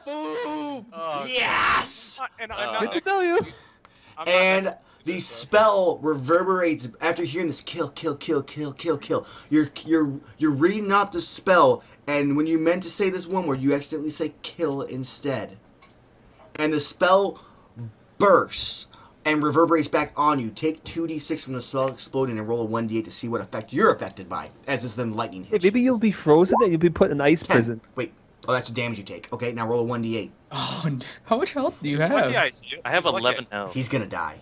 Boom! Yes! And I'm Good to know you. And the spell reverberates after hearing this kill. You're reading out the spell, and when you meant to say this one word, you accidentally say kill instead. And the spell bursts and reverberates back on you. Take 2d6 from the spell exploding and roll a 1d8 to see what effect you're affected by, as is then lightning Hey, hits. maybe you'll be frozen and you'll be put in ice 10. prison. Wait. Oh, that's the damage you take. Okay, now roll a 1d8. Oh, how much health do you He's lucky have? I have he's lucky 11 health. He's gonna die.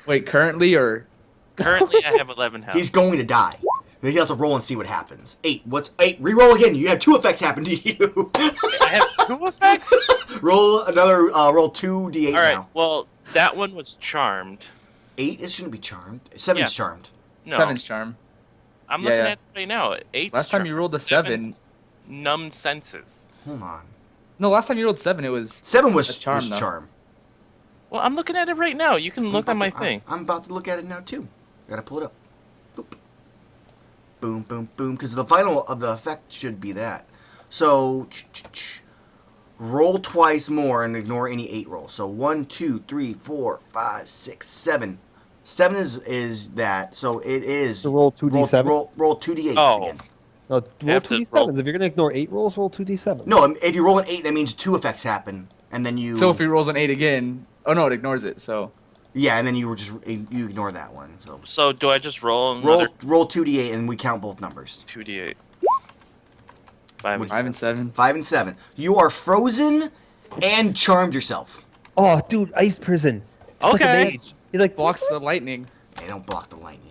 Wait, currently or? Currently, I have 11 health. He's going to die. He has to roll and see what happens. 8. What's 8? Reroll again. You have 2 effects happen to you. I have 2 effects? Roll another. Roll 2d8 All right, now. well, that one was charmed. 8. It shouldn't be charmed. 7's Yeah. charmed. No, 7's charm. I'm Yeah, looking yeah. at it right now. 8. Last time you rolled a 7. Numb senses. Hold on. No, last time you rolled 7, it was 7 was a charm, was though. charm. Well, I'm looking at it right now. You can look on my thing. I'm about to look at it now too. Gotta pull it up. Boop. Boom, boom, boom. Because the final of the effect should be that. So roll twice more and ignore any 8 rolls. So 1, 2, 3, 4, 5, 6, 7. 7 is that. So it is. So roll 2d7? Roll 2d8 Oh. again. No, roll have to 2d7s. roll- If you're going to ignore 8 rolls, roll 2d7. No, if you roll an 8, that means 2 effects happen, and then you. So if he rolls an 8 again, oh no, it ignores it. So Yeah, and then you ignore that one. So do I just roll another Roll 2d8, and we count both numbers. 2d8? 5 and 5 and 7. 5 and 7. You are frozen and charmed yourself. Oh, dude, ice prison. It's like a Okay. mage. He's like, Blocks the lightning. They don't block the lightning.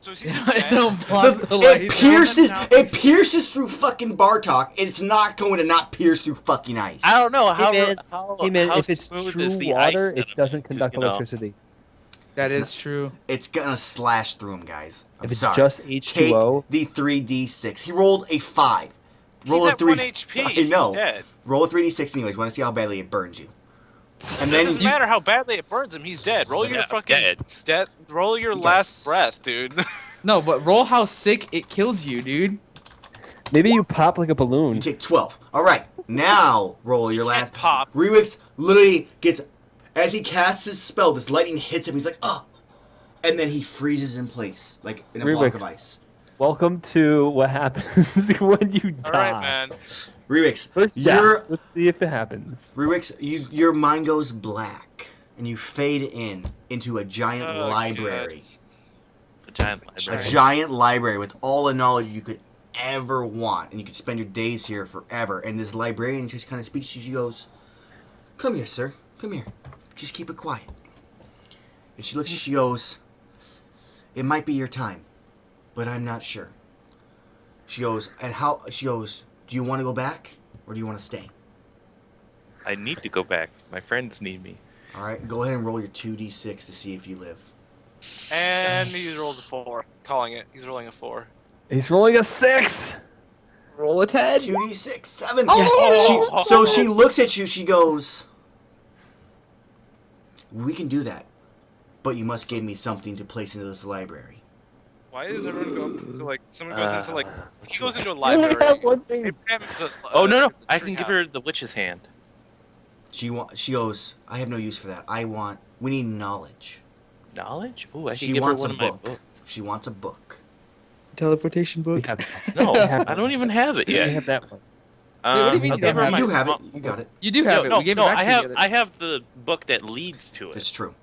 So is he I dead? don't block the lightning. It pierces through fucking Bartok. It's not going to not pierce through fucking ice. I don't know how. hey man, how if it's smooth true is the water, ice it that doesn't I'm- conduct you know. electricity. That It's is true. It's gonna slash through him, guys. I'm If it's sorry. just Take H2O, the 3d6. He rolled a 5. Roll He's a at 3. 1 HP. I know. He's dead. Roll a 3d6 anyways. Want to see how badly it burns you. And It then doesn't matter how badly it burns him. He's dead. Roll your Yeah, fucking dead. Roll your Yes. last breath, dude. No, but roll how sick it kills you, dude. maybe you pop like a you balloon. take 12. All right. Now roll your last. pop. Rewix literally gets, as he casts his spell, this lightning hits him. He's like, oh, and then he freezes in place, like in a block Rewix. of ice. Welcome to what happens when you die. All right, man. Rewix, First step. Let's see if it happens. Rewix, your mind goes black, and you fade into a giant Oh, library. A giant A library. giant library with all the knowledge you could ever want, and you could spend your days here forever. And this librarian just kind of speaks to you. She goes, "Come here, sir. Come here. Just keep it quiet." And she looks. She goes, "It might be your time, but I'm not sure." She goes, "And how?" She goes, "Do you want to go back, or do you want to stay?" I need to go back. My friends need me. All right, go ahead and roll your 2d6 to see if you live. And he rolls a 4. Calling it. He's rolling a 4. He's rolling a 6. Roll a 10. 2d6, 7. Oh! So she looks at you. She goes, "We can do that, but you must give me something to place into this library." Why does everyone go up to like? Someone goes into like. He goes into a You only have library. one thing. Abraham is a- Oh no! is a I tree can give house. her the witch's hand. She goes, "I have no use for that. We need knowledge." Knowledge? Ooh, I can She give her wants one a of my book. books. She wants a book. Teleportation We book. have, No, We have I don't even have it we yet. have that one. what do you mean I'll you give don't her have my You have it. small- You got it. You do have it. No, We gave no, it back I to you have. the other I have the book that leads to it. That's true.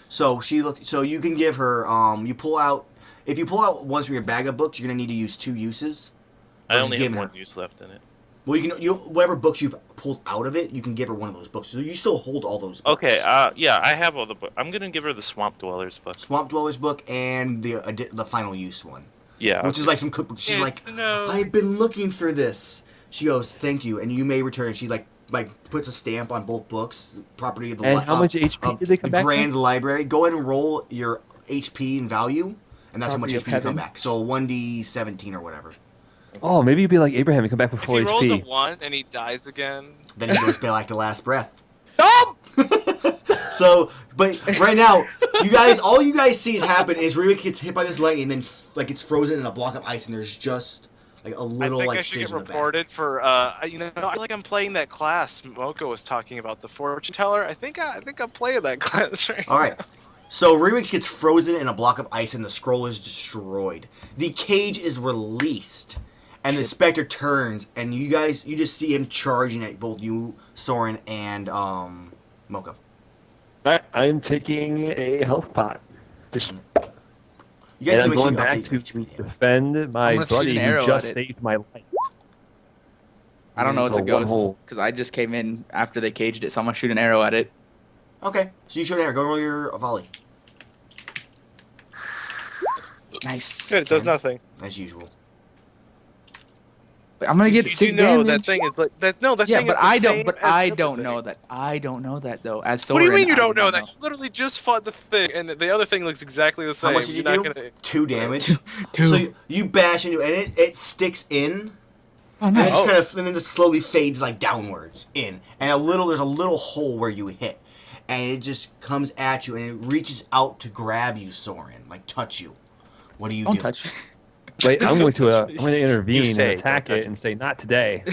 So So you can give her. You pull out. If you pull out ones from your bag of books, you're gonna need to use 2 uses. I Or just only give have her. one use left in it. Well, whatever books you've pulled out of it, you can give her one of those books. So you still hold all those books. Okay. Yeah, I have all the books. I'm gonna give her the Swamp Dwellers book. Swamp Dwellers book and the final use one, Yeah. which is like some cookbook. She's like, no. "I've been looking for this." She goes, "Thank you," and you may return. And she like puts a stamp on both books. Property of the And how much HP did they come the back Grand Library. Go ahead and roll your HP and value, and that's how much Property of HP you come heaven. back. So 1d17 or whatever. Oh, maybe you'd be like Abraham and come back If before he rolls a HP. 1 and he dies again. Then he goes back to last breath. Stop! So, but right now, all you guys see happen is Rubik gets hit by this lightning, and then like it's frozen in a block of ice, and there's just Like a I little think like I should sage get in the back. reported for I feel like I'm playing that class Mocha was talking about, the fortune teller. I think I'm playing that class right All right. now. So Remix gets frozen in a block of ice and the scroll is destroyed. The cage is released. And the specter turns and you just see him charging at both you, Soren, and Mocha. I'm taking a health pot. Just, You guys and I'm make sure going you back update to your HP damage. defend my gonna shoot buddy an who arrow just at it. saved my life. I don't know it's So a one ghost hole. because I just came in after they caged it, so I'm gonna shoot an arrow at it. Okay, so you shoot an arrow. Go roll your volley. Nice. Good, it does nothing. As usual. I'm gonna get You sick know damage. that thing is like that. No, that Yeah, thing but is the I don't. same But as I the other don't thing. know that. I don't know that though. As What do you Soren, mean you I don't do know not that? You literally just fought the thing, and the other thing looks exactly the same. How much did you You're do? not gonna... 2 damage. Two. So you bash into it, and it sticks in, Oh, and then nice. just kind of, and then just slowly fades like downwards in, and there's a little hole where you hit, and it just comes at you, and it reaches out to grab you, Soren, like touch you. What do you Don't do? touch. Wait, I'm going to intervene and say, attack don't touch it and say not today,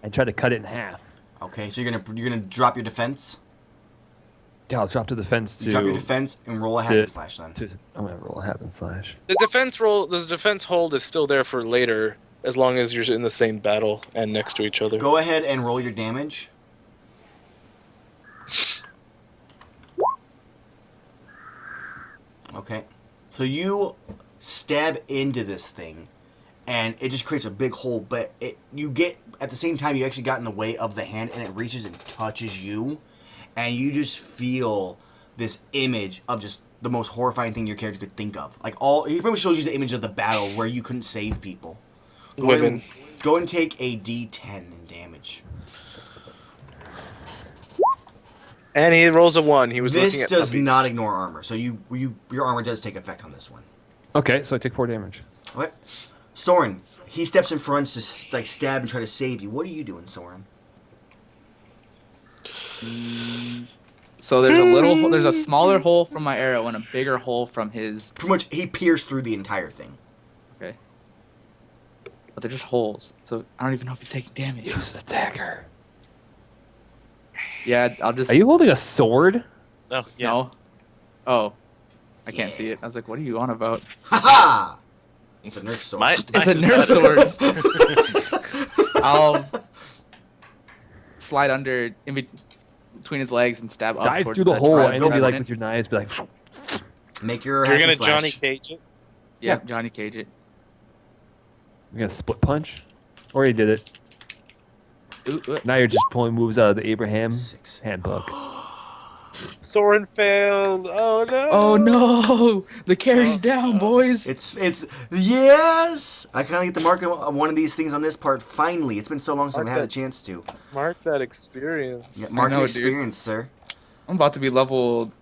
and try to cut it in half. Okay, so you're gonna drop your defense. Yeah, I'll drop to the fence to. You drop your defense and roll a hack and slash then. I'm gonna roll a hack and slash. The defense hold is still there for later, as long as you're in the same battle and next to each other. Go ahead and roll your damage. Okay, so you stab into this thing, and it just creates a big hole. But you get at the same time you actually got in the way of the hand, and it reaches and touches you, and you just feel this image of just the most horrifying thing your character could think of. Like he pretty much shows you the image of the battle where you couldn't save people. Women. Go and take a D10 in damage. And he rolls a 1. He was looking This at does puppies. not ignore armor, so your armor does take effect on this one. Okay, so I take 4 damage. Okay, Soren, he steps in front to like stab and try to save you. What are you doing, Soren? So there's a smaller hole from my arrow and a bigger hole from his. Pretty much, he pierced through the entire thing. Okay. But they're just holes, so I don't even know if he's taking damage. Use the dagger. Yeah, I'll just. Are you holding a sword? Oh, yeah. No. Oh, I can't Yeah. see it. I was like, what are you on about? Ha ha! It's a Nerf sword. It's a Nerf sword. I'll slide under between his legs and stab up Dive towards through the hole Alright, and go be for like it. with your knives, be like. Make your You're hack gonna and slash. Johnny Cage it? Yeah, Johnny Cage it. You're gonna split punch, or you did it. Ooh. Now you're just pulling moves out of the Abraham 6. handbook. Soren failed. Oh no. Oh no! The carry's down, boys. It's yes. I kind of get the mark of one of these things on this part. Finally, it's been so long since I had a chance to. Mark that experience. Yeah, mark your know, dude. experience, sir. I'm about to be level.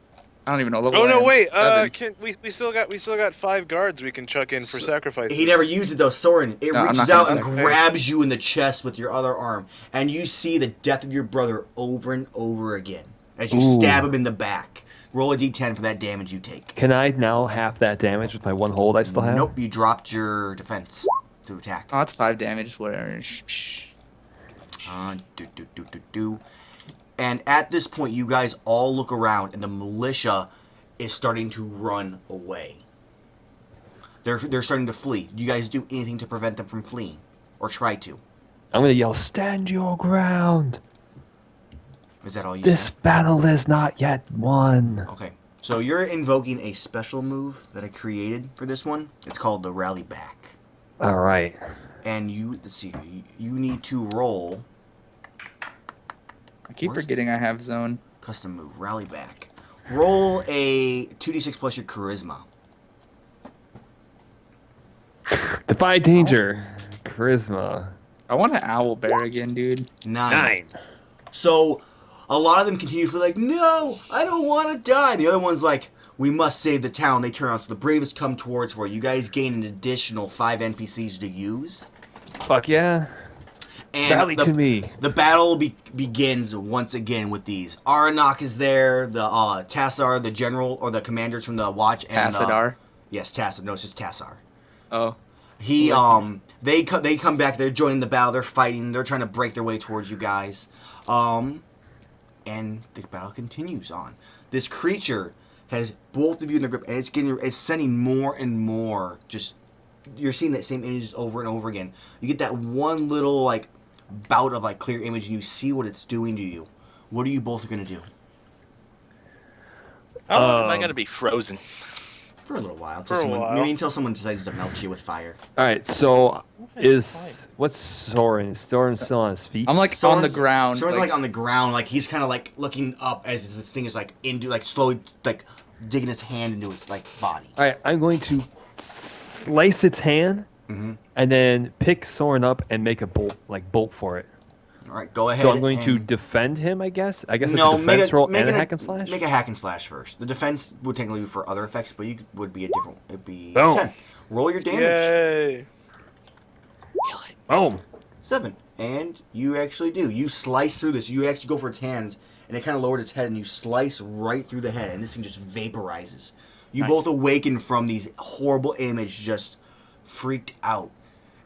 I don't even know level. Oh I no! am. Wait. 7. We still got 5 guards we can chuck in for sacrifice. He never used it though, Soren. It No, I'm reaches not gonna out and sacrifice. grabs you in the chest with your other arm, and you see the death of your brother over and over again as you Ooh. stab him in the back. Roll a d10 for that damage you take. Can I now half that damage with my 1 hold I still have? Nope, you dropped your defense to attack. Oh, that's 5 damage. Whatever. Shh. Do. And at this point, you guys all look around, and the militia is starting to run away. They're starting to flee. Do you guys do anything to prevent them from fleeing, or try to? I'm gonna yell, "Stand your ground! Is that all you This said? battle is not yet won." Okay. So you're invoking a special move that I created for this one. It's called the Rally Back. All right. And let's see, you need to roll I keep Where's forgetting I have zone. custom move, Rally Back. Roll a 2d6 plus your charisma. Defy danger. Charisma. I want an owl bear again, dude. 9. So a lot of them continue to feel like, no, I don't want to die. The other one's like, we must save the town. They turn out, so the bravest come towards where you guys gain an additional 5 NPCs to use. Fuck yeah. And Rally to me. The battle begins once again with these. Aranok is there, the Tassar, the general, or the commanders from the Watch. And Tassadar. yes, Tassar. No, it's just Tassar. Oh. They come back. They're joining the battle. They're fighting. They're trying to break their way towards you guys. And the battle continues on. This creature has both of you in the grip, and it's sending more and more. Just you're seeing that same images over and over again. You get that one little like bout of like clear image, and you see what it's doing to you. What are you both gonna do? How long am I gonna be frozen? For a little while. Maybe until someone decides to melt you with fire. All right, so what's Soren? Is Soren still on his feet? I'm like on the ground. Soren's like on the ground, like he's kind of like looking up as this thing is like into like slowly like digging its hand into its like body. All right, I'm going to slice its hand and then pick Soren up and make a bolt for it. All right, go ahead. So I'm going to defend him, I guess. I guess no, it's a defense roll and a hack and slash. Make a hack and slash first. The defense would technically be for other effects, but would be a different. It'd be Boom. 10. Roll your damage. Yay! Boom. 7. And you actually do. You slice through this. You actually go for its hands, and it kind of lowered its head, and you slice right through the head, and this thing just vaporizes. You both awaken from these horrible images, just freaked out.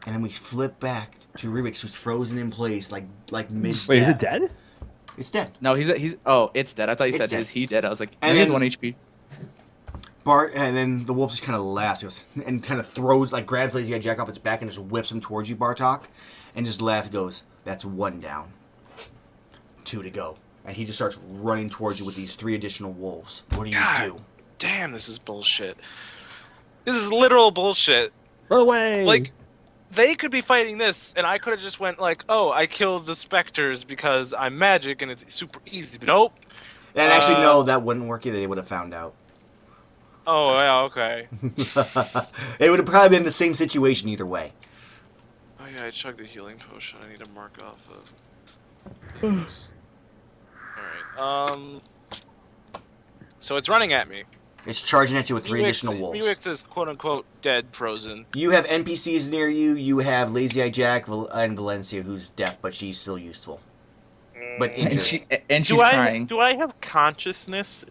And then we flip back to Rubik's, who's frozen in place, like mid-death. Wait, is it dead? It's dead. No, he's. Oh, it's dead. I thought you It's said dead. is he dead? I was like, And he has then- 1 HP. Bart, and then the wolf just kind of laughs goes, and kind of throws, like grabs Lazy Eye Jack off its back and just whips him towards you, Bartok, and just laughs, goes, "That's 1 down. 2 to go." And he just starts running towards you with these 3 additional wolves. What do you God. do? Damn, this is bullshit. This is literal bullshit. Run away! Like, they could be fighting this, and I could have just went like, "Oh, I killed the specters because I'm magic and it's super easy." But nope. And actually, no, that wouldn't work either. They would have found out. Oh yeah, okay. It would have probably been the same situation either way. Oh yeah, I chugged a healing potion. I need to mark off of. All right. So it's running at me. It's charging at you with 3 additional wolves. Muix is quote unquote dead, frozen. You have NPCs near you. You have Lazy Eye Jack and Valencia, who's deaf, but she's still useful. But injured. And she's Do crying. I have consciousness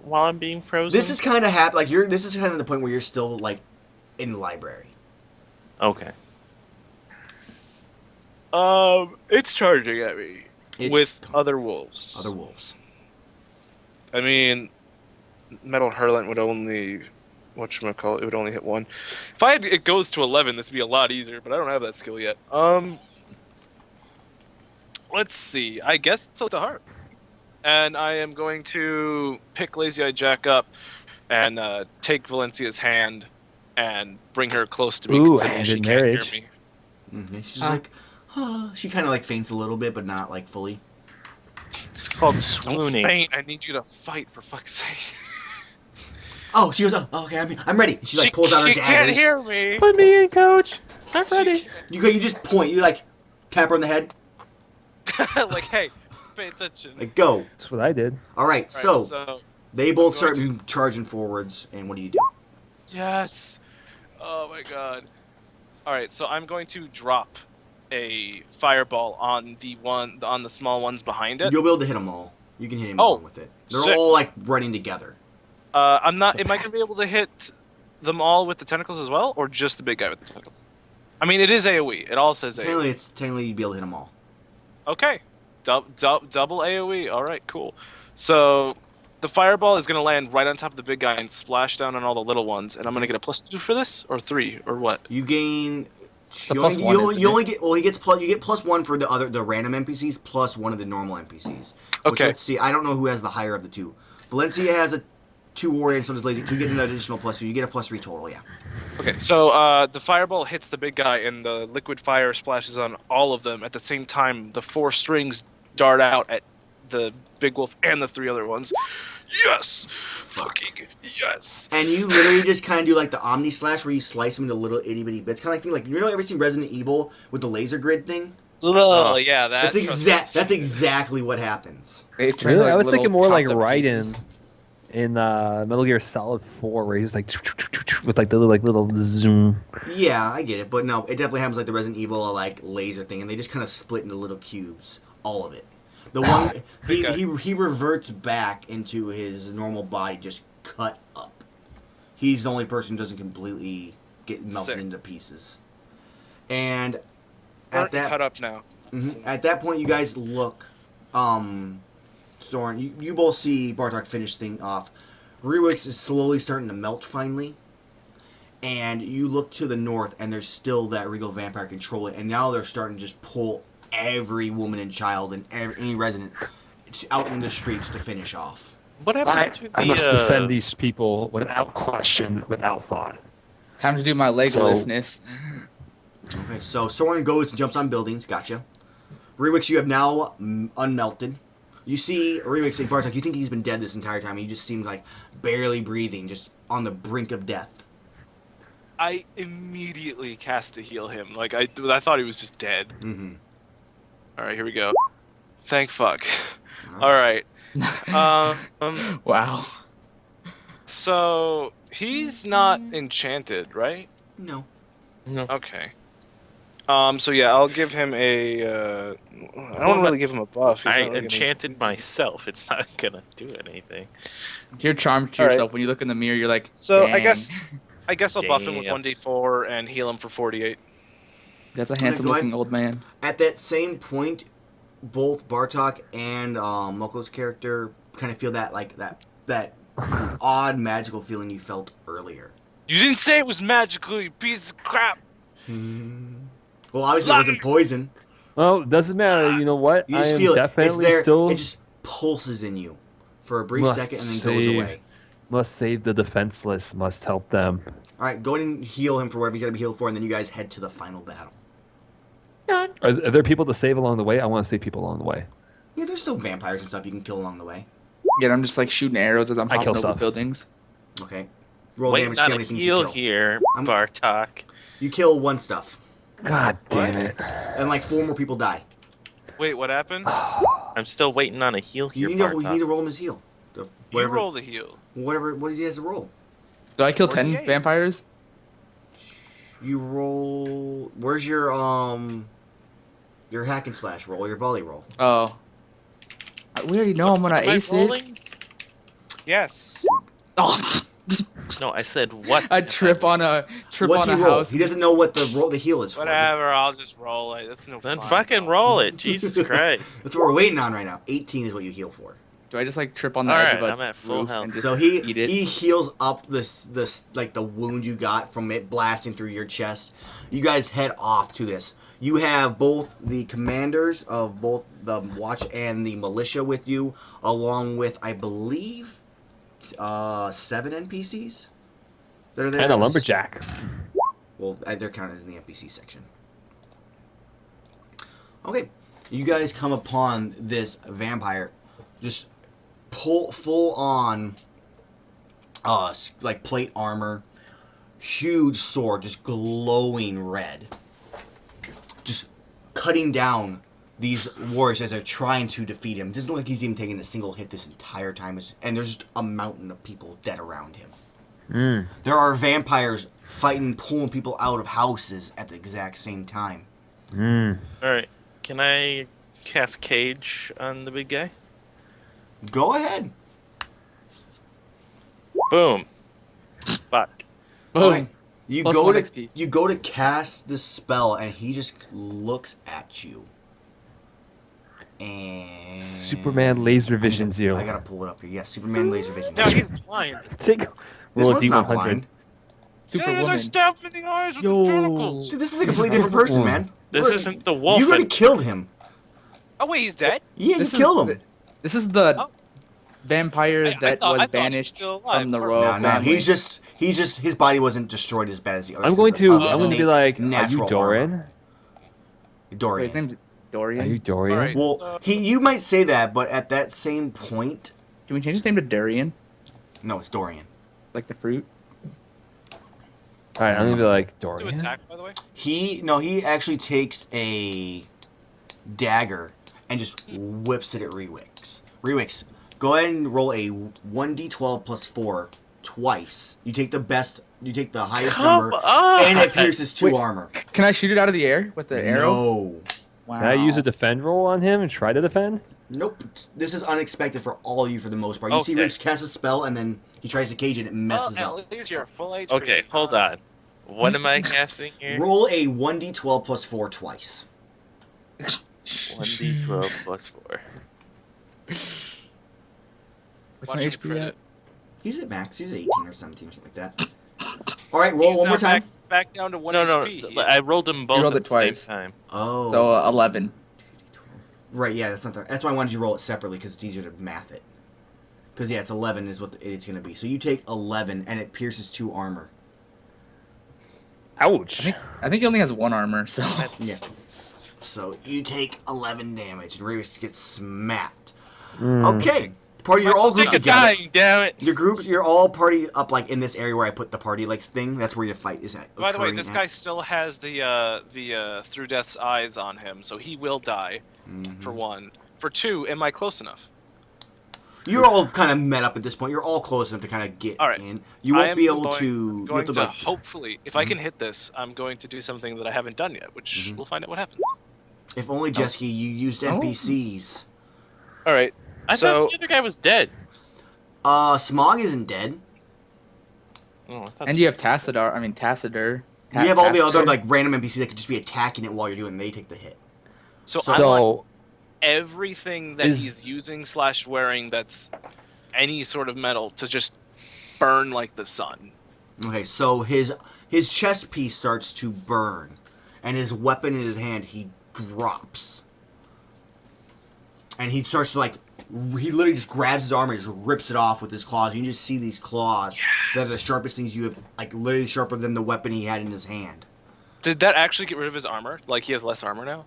while I'm being frozen? This is kind of this is kind of the point where you're still like in the library. Okay. It's charging at me with other wolves. Other wolves. I mean, Metal Hurlant would only, whatchamacallit, it would only hit 1. If it goes to 11, this would be a lot easier, but I don't have that skill yet. Let's see. I guess it's with the heart. And I am going to pick Lazy Eye Jack up and take Valencia's hand and bring her close to me. Ooh, considering she hand in can't hear marriage. me. Mm-hmm. She's like, she kind of like faints a little bit, but not like fully. It's called Don't swooning. faint. I need you to fight, for fuck's sake. Oh, she goes, "Oh, okay, I'm ready." She like pulls out her She can't daggers. hear me. Put me in, coach. I'm ready. You just point. You like tap her on the head. Like, hey, pay attention. Like, go. That's what I did. All right, Alright, so they both start going charging forwards, and what do you do? Yes. Oh my god. All right, so I'm going to drop a fireball on the small ones behind it. You'll be able to hit them all. You can hit him Oh, along with it. They're sick. all like running together. I'm not. Am I gonna be able to hit them all with the tentacles as well, or just the big guy with the tentacles? I mean, it is AOE. It all says AOE. Technically you'd be able to hit them all. Okay. Double AOE. All right, cool. So the fireball is gonna land right on top of the big guy and splash down on all the little ones, and I'm gonna get a +2 for this, or 3, or what? You gain. a You plus only, one, you, isn't you it? only get you get +1 for the random NPCs plus 1 of the normal NPCs. Which, Okay. let's see. I don't know who has the higher of the 2. Valencia has a 2 warrior and so does Lazy. So you get an additional +2. You get a +3 total. Yeah. Okay, so the fireball hits the big guy, and the liquid fire splashes on all of them. At the same time, the 4 strings dart out at the big wolf and the 3 other ones. Yes! Fucking yes! And you literally just kind of do like the Omni Slash where you slice them into little itty bitty bits. Kind of like you know, ever seen Resident Evil with the laser grid thing? Oh, yeah, that's That's exactly what happens. It's turned Really? like I was little thinking more like chopped up Raiden pieces. in Metal Gear Solid 4, where he's like with like the little zoom. Yeah, I get it, but no, it definitely happens like the Resident Evil like laser thing, and they just kind of split into little cubes, all of it. The one he reverts back into his normal body, just cut up. He's the only person who doesn't completely get melted Sick. into pieces. And We're at that cut up now. at that point, you guys look. Soren, you both see Bartok finish thing off. Rewix is slowly starting to melt finally. And you look to the north, and there's still that Regal Vampire controlling. And now they're starting to just pull every woman and child and any resident out in the streets to finish off. What happened to the? I must defend these people without question, without thought. Time to do my Legolasness. Okay, so Soren goes and jumps on buildings. Gotcha. Rewix, you have now unmelted. You see Rewix and Bartok, you think he's been dead this entire time. He just seems like barely breathing, just on the brink of death. I immediately cast to heal him. Like I thought he was just dead. Mm-hmm. All right, here we go. Thank fuck. All right. Wow. So he's not enchanted, right? No. Okay. So yeah, I'll give him a. I don't really give him a buff. He's I not really enchanted myself. It's not gonna do anything. You're charmed to All right. yourself. When you look in the mirror, you're like, So dang. I guess I'll buff him with Damn. 1d4 and heal him for 48. That's a go handsome-looking ahead. old man. At that same point, both Bartok and Moko's character kind of feel that odd magical feeling you felt earlier. You didn't say it was magical, you piece of crap. Well, obviously it wasn't poison. Well, doesn't matter. You know what? You I just am feel it. It's definitely there. still It just pulses in you for a brief Must second and then goes save. away. must save the defenseless. Must help them. All right, go ahead and heal him for whatever he's got to be healed for, and then you guys head to the final battle. Are there people to save along the way? I want to save people along the way. Yeah, there's still vampires and stuff you can kill along the way. Yeah, I'm just like shooting arrows as I'm I hopping kill over stuff. buildings. Okay. Roll Wait, damage, not see how a many things heal you kill. here, I'm- Bartok. You kill one stuff, God damn it! and like 4 more people die. Wait, what happened? I'm still waiting on a heal You here, need, Bartok. you need to roll him his heal. You Whatever, roll the heal. what he has to roll. Do I kill 10 48. vampires? You roll. Where's your hack and slash roll, your volley roll? Oh. We already know I'm gonna Am I ace it. rolling? Yes. Oh, No, I said what? I trip on a What's he roll? house. He doesn't know what the heal is for. Whatever, I'll just roll it. That's no Then fun. fucking roll it, Jesus Christ. That's what we're waiting on right now. 18 is what you heal for. Do I just like trip on the Alright, edge of a I'm at full roof health. and just So he eat it? heals up this like the wound you got from it blasting through your chest. You guys head off to this. You have both the commanders of both the watch and the militia with you, along with I believe 7 NPCs that are there. And a lumberjack. Well, they're counted in the NPC section. Okay, you guys come upon this vampire, just full on, like plate armor, huge sword, just glowing red, just cutting down these warriors as they're trying to defeat him. It doesn't look like he's even taken a single hit this entire time, and there's just a mountain of people dead around him. There are vampires fighting, pulling people out of houses at the exact same time. Alright, can I cast Cage on the big guy? Go ahead. Boom. Fuck. Boom. Okay. You Plus go 1 to XP. you go to cast the spell, and he just looks at you. And Superman laser visions you. I gotta pull it up here. Yes, Superman laser vision. No, he's blind. Take This roll a one's not D100. blind. Superwoman. Yes, I stabbed him in the eyes with Yo. the tentacles. Dude, this is a completely different person, man. This isn't the wolf. You already killed him. Oh wait, he's dead? Yeah, This you is killed him. This is the Oh. vampire I that thought- I was thought he was banished still alive from the for- royal No, family. he's just his body wasn't destroyed as bad as the others. I'm going to. because I'm of going to his be like, are you natural Doran? armor. Wait, Dorian. his name's Are Dorian. you Dorian? Alright. Well, you might say that, but at that same point, Can we change his name to Durian? no, it's Dorian. Like the fruit? All right, I'm gonna be like To Dorian. attack, by the way. He actually takes a dagger and just whips it at Rewix. Rewix, go ahead and roll a 1d12 plus 4 twice. You take the highest Come number, on! and it pierces 2 Wait. armor. Can I shoot it out of the air with the arrow? No. Wow. Can I use a defend roll on him and try to defend? Nope. This is unexpected for all of you for the most part. You see Okay. Rewix cast a spell, and then he tries to cage it, and it messes Well, up. at least you're full HP. Okay, hold on. What am I casting here? Roll a 1d12 plus 4 twice. 1d12 plus 4. What's Watch my him HP crit at? it. He's at max. He's at 18 or 17 or something like that. All right, roll He's one now more time. Back down to 1 No, HP. He I is. rolled them both rolled at it the twice. same time. Oh. So 11. Right, yeah, that's not the, that's why I wanted you to roll it separately because it's easier to math it. Because it's 11 is what it's going to be. So you take 11 and it pierces 2 armor. Ouch. I think he only has 1 armor, so. That's, Yeah. So you take 11 damage and Ravis gets smacked. Mm. Okay, party, you're all sick grouped of together. dying, damn it! You're all party up like in this area where I put the party like thing. That's where your fight is at. By the way, occurring this at. guy still has the through death's eyes on him, so he will die. Mhm. For 1. For 2, am I close enough? You're all kind of met up at this point. You're all close enough to kind of get All right. in. You I won't am be able going- to. You Going have to, like, hopefully, if I can hit this, I'm going to do something that I haven't done yet, which Mhm. we'll find out what happens. if only Jesky, you used NPCs. All right. I So thought the other guy was dead. Smog isn't dead. Oh, I thought And you have Tassadar. I mean, Tassadar. You have all the other Tassadar. like random NPCs that could just be attacking it while you're doing. They take the hit. I want So, everything that Is- he's using / wearing that's any sort of metal to just burn like the sun. Okay, so his chest piece starts to burn, and his weapon in his hand he drops, and he starts to he literally just grabs his armor and just rips it off with his claws. You can just see these claws that are the sharpest things you have, like literally sharper than the weapon he had in his hand. Did that actually get rid of his armor? Like he has less armor now?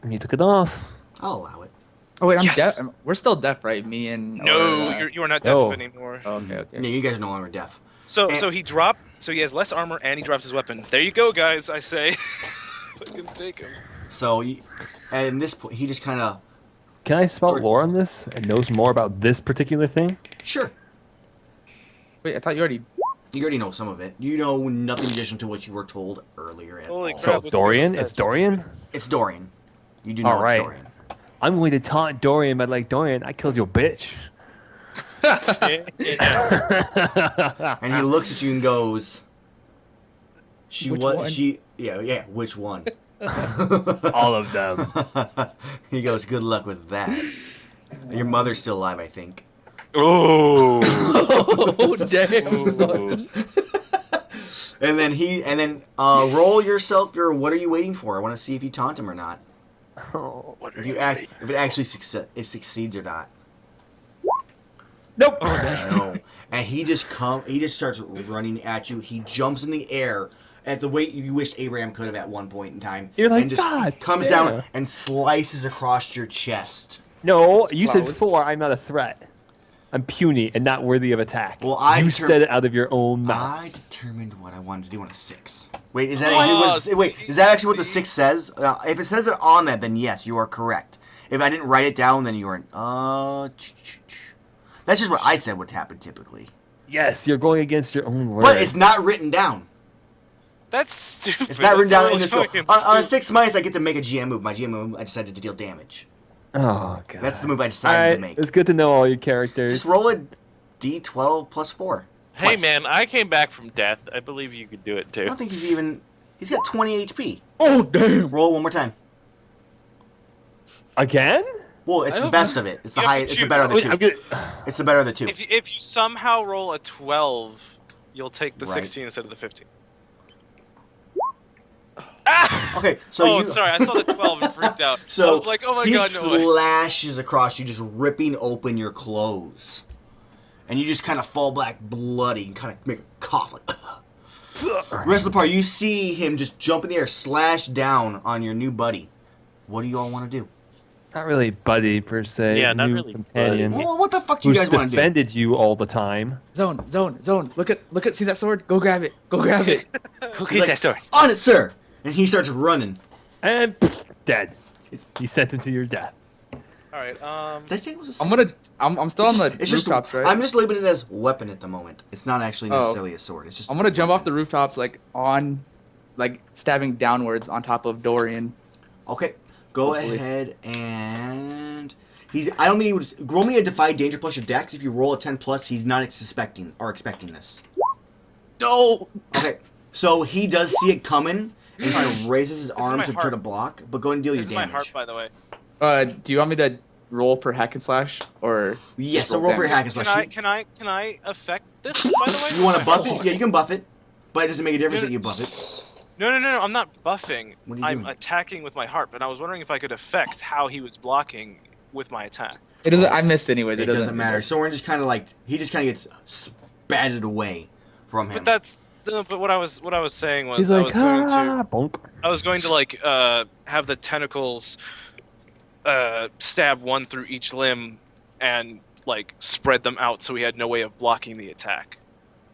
he took it off. I'll allow it. Oh, wait, I'm Yes! deaf. We're still deaf, right? Me and. No, or, you are not deaf Oh. anymore. Okay, Yeah, okay. you guys are no longer deaf. So And- he dropped. So he has less armor and he dropped his weapon. There you go, guys. I say, fucking take him. So, at this point, he just kind of Can I spell Or- lore on this and knows more about this particular thing? sure. Wait, I thought you already. You already know some of it. You know nothing additional to what you were told earlier at Holy all. crap. So what's Dorian, going on? it's Dorian. It's Dorian. You do know All it's right. Dorian. I'm going to taunt Dorian, but like Dorian, I killed your bitch. Yeah. And he looks at you and goes, "She Which was one? she? Yeah. Which one?" All of them. He goes, "Good luck with that. Your mother's still alive, I think." Oh. Oh, damn, son. And then roll yourself your. What are you waiting for? I want to see if you taunt him or not. Oh, If it actually succeeds or not. nope. No. And he just starts running at you. He jumps in the air at the weight you wished Abraham could have at one point in time. You're like, and just "God comes damn." down and slices across your chest. No, you said Close. 4. I'm not a threat. I'm puny and not worthy of attack. Well, I you determ- said it out of your own mouth. I determined what I wanted to do on a 6. Wait, is that Oh, actually is that actually what the 6 says? If it says it on that, then yes, you are correct. If I didn't write it down, then you weren't. That's just what I said would happen typically. Yes, you're going against your own word. But it's not written down. That's stupid. It's not written That's down really in this. On fucking a stupid. 6 minus, I get to make a GM move. My GM move, I decided to deal damage. Oh god. That's the move I All decided right, to make. it's good to know all your characters. Just roll a d12 plus 4. Hey Twice. man, I came back from death. I believe you could do it I too. don't think he's even. He's got 20 HP. Oh, damn. Roll one more time. Again? Well, it's I the don't- best of it. It's the You have to highest. It's the choose. better of the Wait, two. I'm gonna- It's the better of the two. If you somehow roll a 12, you'll take the Right. 16 instead of the 15. Okay, so oh, you. sorry, I saw the 12 and freaked out. So I was like, oh my he god, no way. slashes across you, just ripping open your clothes, and you just kind of fall back bloody and kind of make a cough like. Rest of the part, you see him just jump in the air, slash down on your new buddy. What do you all want to do? Not really buddy per se. Yeah, not new really companion. buddy. Well, what the fuck do you Who's guys want to do? defended you all the time. Zone. Look at, see that sword? Go grab it. Go grab it. Go He's like, on it, sir! And he starts running. And dead. You sent him to your death. Alright, Did I say it was a I'm still on the it's just, rooftops, right? I'm just labeling it as weapon at the moment. It's not actually Oh. necessarily a sword. It's just. I'm gonna jump off the weapon. rooftops, like stabbing downwards on top of Dorian. Okay, go Hopefully. ahead and I don't think he would roll me a defy danger plus your dex. If you roll a 10 plus, he's not expecting this. No. Okay, so he does see it coming and kind of raises his arm my to try heart. to block, but go ahead and deal This your is my damage. heart, by the way. Do you want me to roll for hack and slash or? Yes, just so roll for your damage? hack and slash. Can I affect this, by the way? You want to My buff heart? it? Yeah, you can buff it, but it doesn't make a difference No, that you buff it. No, I'm not buffing. What are you I'm doing? attacking with my heart, but I was wondering if I could affect how he was blocking with my attack. It doesn't. I missed anyways. It doesn't matter. Soren just kind of like gets spatted away from him. But that's but what I was saying was He's I like, was going to bonk. I was going to like have the tentacles stab one through each limb and like spread them out so he had no way of blocking the attack.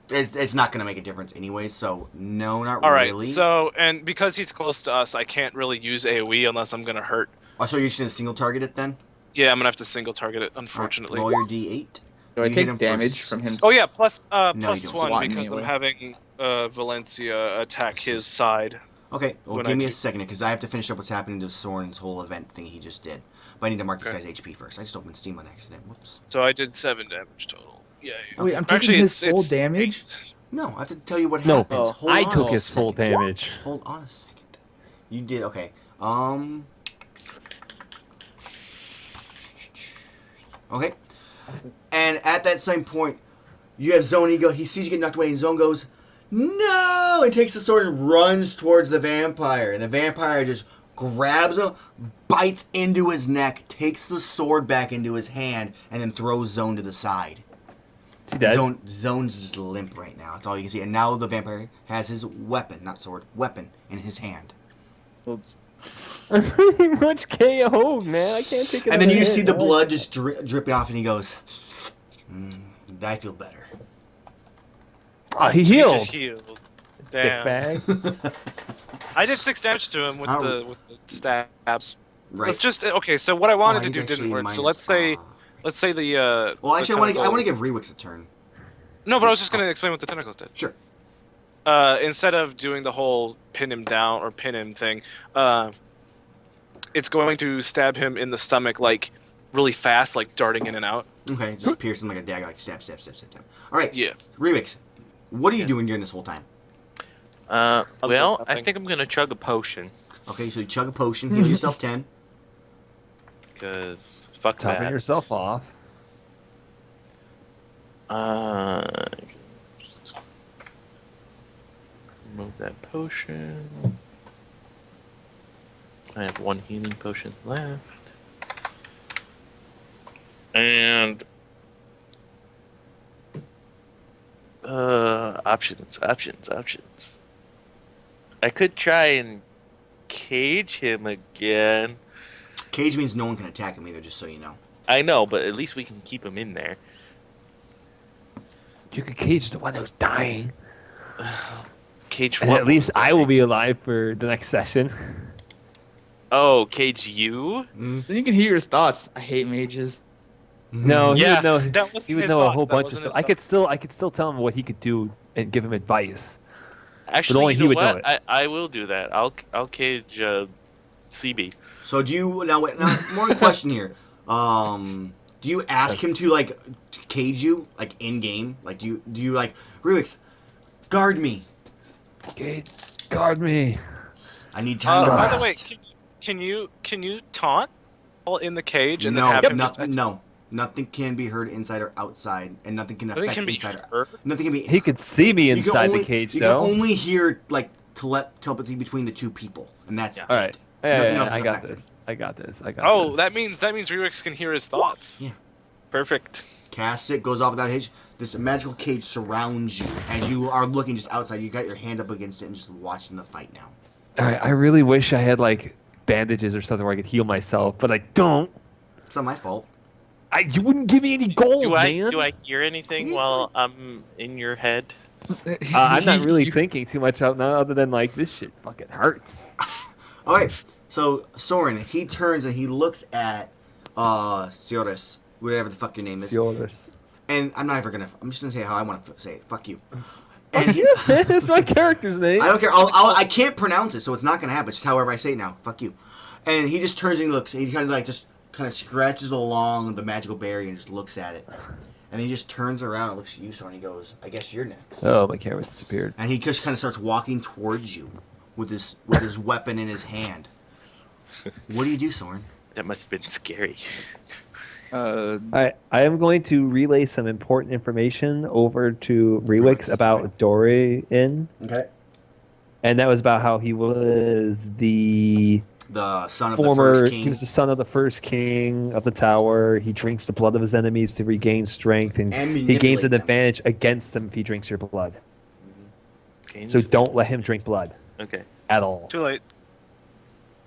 It's not going to make a difference anyway, so no, not All right, really. so and because he's close to us, I can't really use AoE unless I'm gonna hurt. Oh, so you're just going to single target it then? Yeah, I'm gonna have to single target it, unfortunately. Roll your d8. Do I You hit take him for damage from him? Oh yeah, plus you plus don't. one Swatting because I'm anyway. having Valencia attack his side. Okay, well, When give I me a keep- second because I have to finish up what's happening to Soren's whole event thing he just did. But I need to mark this Okay. guy's HP first. I just opened Steam on accident. Whoops. So I did 7 damage total. Yeah. Wait, I'm taking Actually, his full it's damage. 8. No, I have to tell you what No, happens. Hold I on took a his full second. damage. Hold on a second. You did okay. Okay. And at that same point, you have Zone. He sees you get knocked away, and Zone goes, "No!" and takes the sword and runs towards the vampire. And the vampire just grabs him, bites into his neck, takes the sword back into his hand, and then throws Zone to the side. He dead. Zone's just limp right now. That's all you can see. And now the vampire has his weapon, not sword, weapon in his hand. Oops. I'm pretty much KO'd, man. I can't take it. And then you just see the blood just dripping off, and he goes, "I feel better." Oh, he He healed. just healed. Damn. Dickbag. I did 6 damage to him with Oh. the stabs. Right. Let's just okay. So what I wanted Oh, to I do need didn't actually work. minus- So let's say the Well, the actually, I want to tentacles- give Rewix a turn. No, but I was just gonna explain what the tentacles did. Sure. Instead of doing the whole pin him down or pin him thing, it's going to stab him in the stomach like really fast, like darting in and out. Okay, just piercing like a dagger, like stab, stab, stab, stab, stab. All right. Yeah. Rewix, what are you doing during this whole time? Well, I nothing. think I'm gonna chug a potion, Okay, so you chug a potion, heal yourself 10. cause fuck Topping that. yourself off. Remove that potion. I have 1 healing potion left. And options. I could try and cage him again. Cage means no one can attack him either, just so you know. I know, but at least we can keep him in there. You could cage the one who's dying. Cage And what? at least was the I will thing? be alive for the next session. Oh, cage you? Then you can hear his thoughts. I hate mages. No, he Yeah, would know. that wasn't He would his know a thought, whole that bunch of wasn't stuff. his I could still tell him what he could do and give him advice. Actually, only you he know would know what? I will do that. I'll cage CB. So do you, now more question here. Do you ask him to, like, cage you, like, in-game? Like, do you like, Rewix, guard me. Okay, guard me. I need time to By the rest. way, can you taunt while in the cage and No, then have him no, just no. Nothing can be heard inside or outside, and nothing can Nothing affect can be inside. heard? Nothing can be. He could see me you can inside only- the cage, You though. can only hear like telepathy between the two people, and that's All right. it. Yeah, Nothing yeah, else is I got affected. this. I got this. I got Oh, this. that means Rewix can hear his thoughts. Perfect. Cast it, goes off without hitch. This magical cage surrounds you as you are looking just outside. You got your hand up against it and just watching the fight now. All right, I really wish I had like bandages or something where I could heal myself, but I don't. It's not my fault. You wouldn't give me any gold, Do man. I hear anything while I'm in your head? I'm not really thinking too much out now, other than like this shit fucking hurts. All right, so Soren, he turns and he looks at Sioris, whatever the fuck your name is, Yours. and I'm just gonna say how I want to say it. Fuck you. And he, That's my character's name. I don't care. I can't pronounce it, so it's not gonna happen. Just however I say it now. Fuck you. And he just turns and looks. And he kind of scratches along the magical barrier and just looks at it. And then he just turns around and looks at you, Soren, and he goes, I guess you're next. Oh, my camera disappeared. And he just kind of starts walking towards you with his weapon in his hand. What do you do, Soren? That must have been scary. I am going to relay some important information over to Rewix about Dorian. Okay. And that was about how he was the son of the first king. He was the son of the first king of the tower. He drinks the blood of his enemies to regain strength, and he gains an advantage against them if he drinks your blood. So don't let him drink blood. Okay. At all. Too late.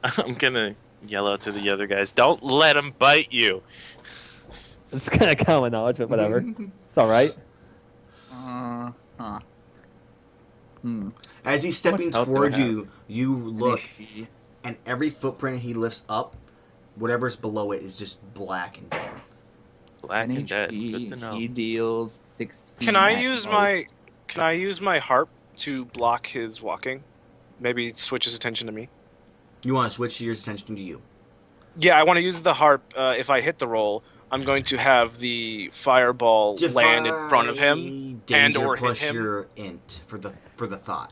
I'm gonna yell out to the other guys. Don't let him bite you. It's kind of common knowledge, but whatever. It's all right. As he's stepping towards you, you look, and every footprint he lifts up, whatever's below it is just black and dead. Black and dead. Good to know. He deals 16. Can I use my harp to block his walking? Maybe switch his attention to me. You want to switch your attention to you? Yeah, I want to use the harp. If I hit the roll, I'm going to have the fireball land in front of him and or hit plus him. your int for the thought.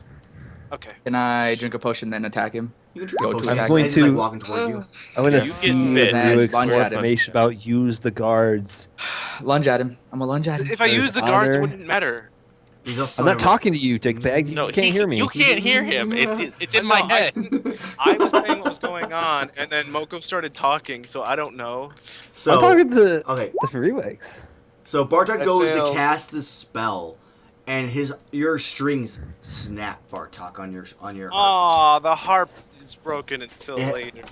Okay. Can I drink a potion then attack him? You can drink Go a to potion. attack. I'm going As he's, like, to- walking towards you. I'm going to You get feed bit. Rewix Lunge more at him. information about use the guards. Lunge at him. I'm gonna lunge at him. If I There's use the guards, it honor. wouldn't matter. He's also I'm not talking to you, dickbag. You No, can't hear me. You can't hear him. It's in my No, head. I was saying what was going on, and then Moko started talking, so I don't know. So I'm talking to okay. the Rewix. So Bartok I goes failed. to cast the spell, and your strings snap, Bartok, on your harp. Aw, the harp is broken until Yeah. later.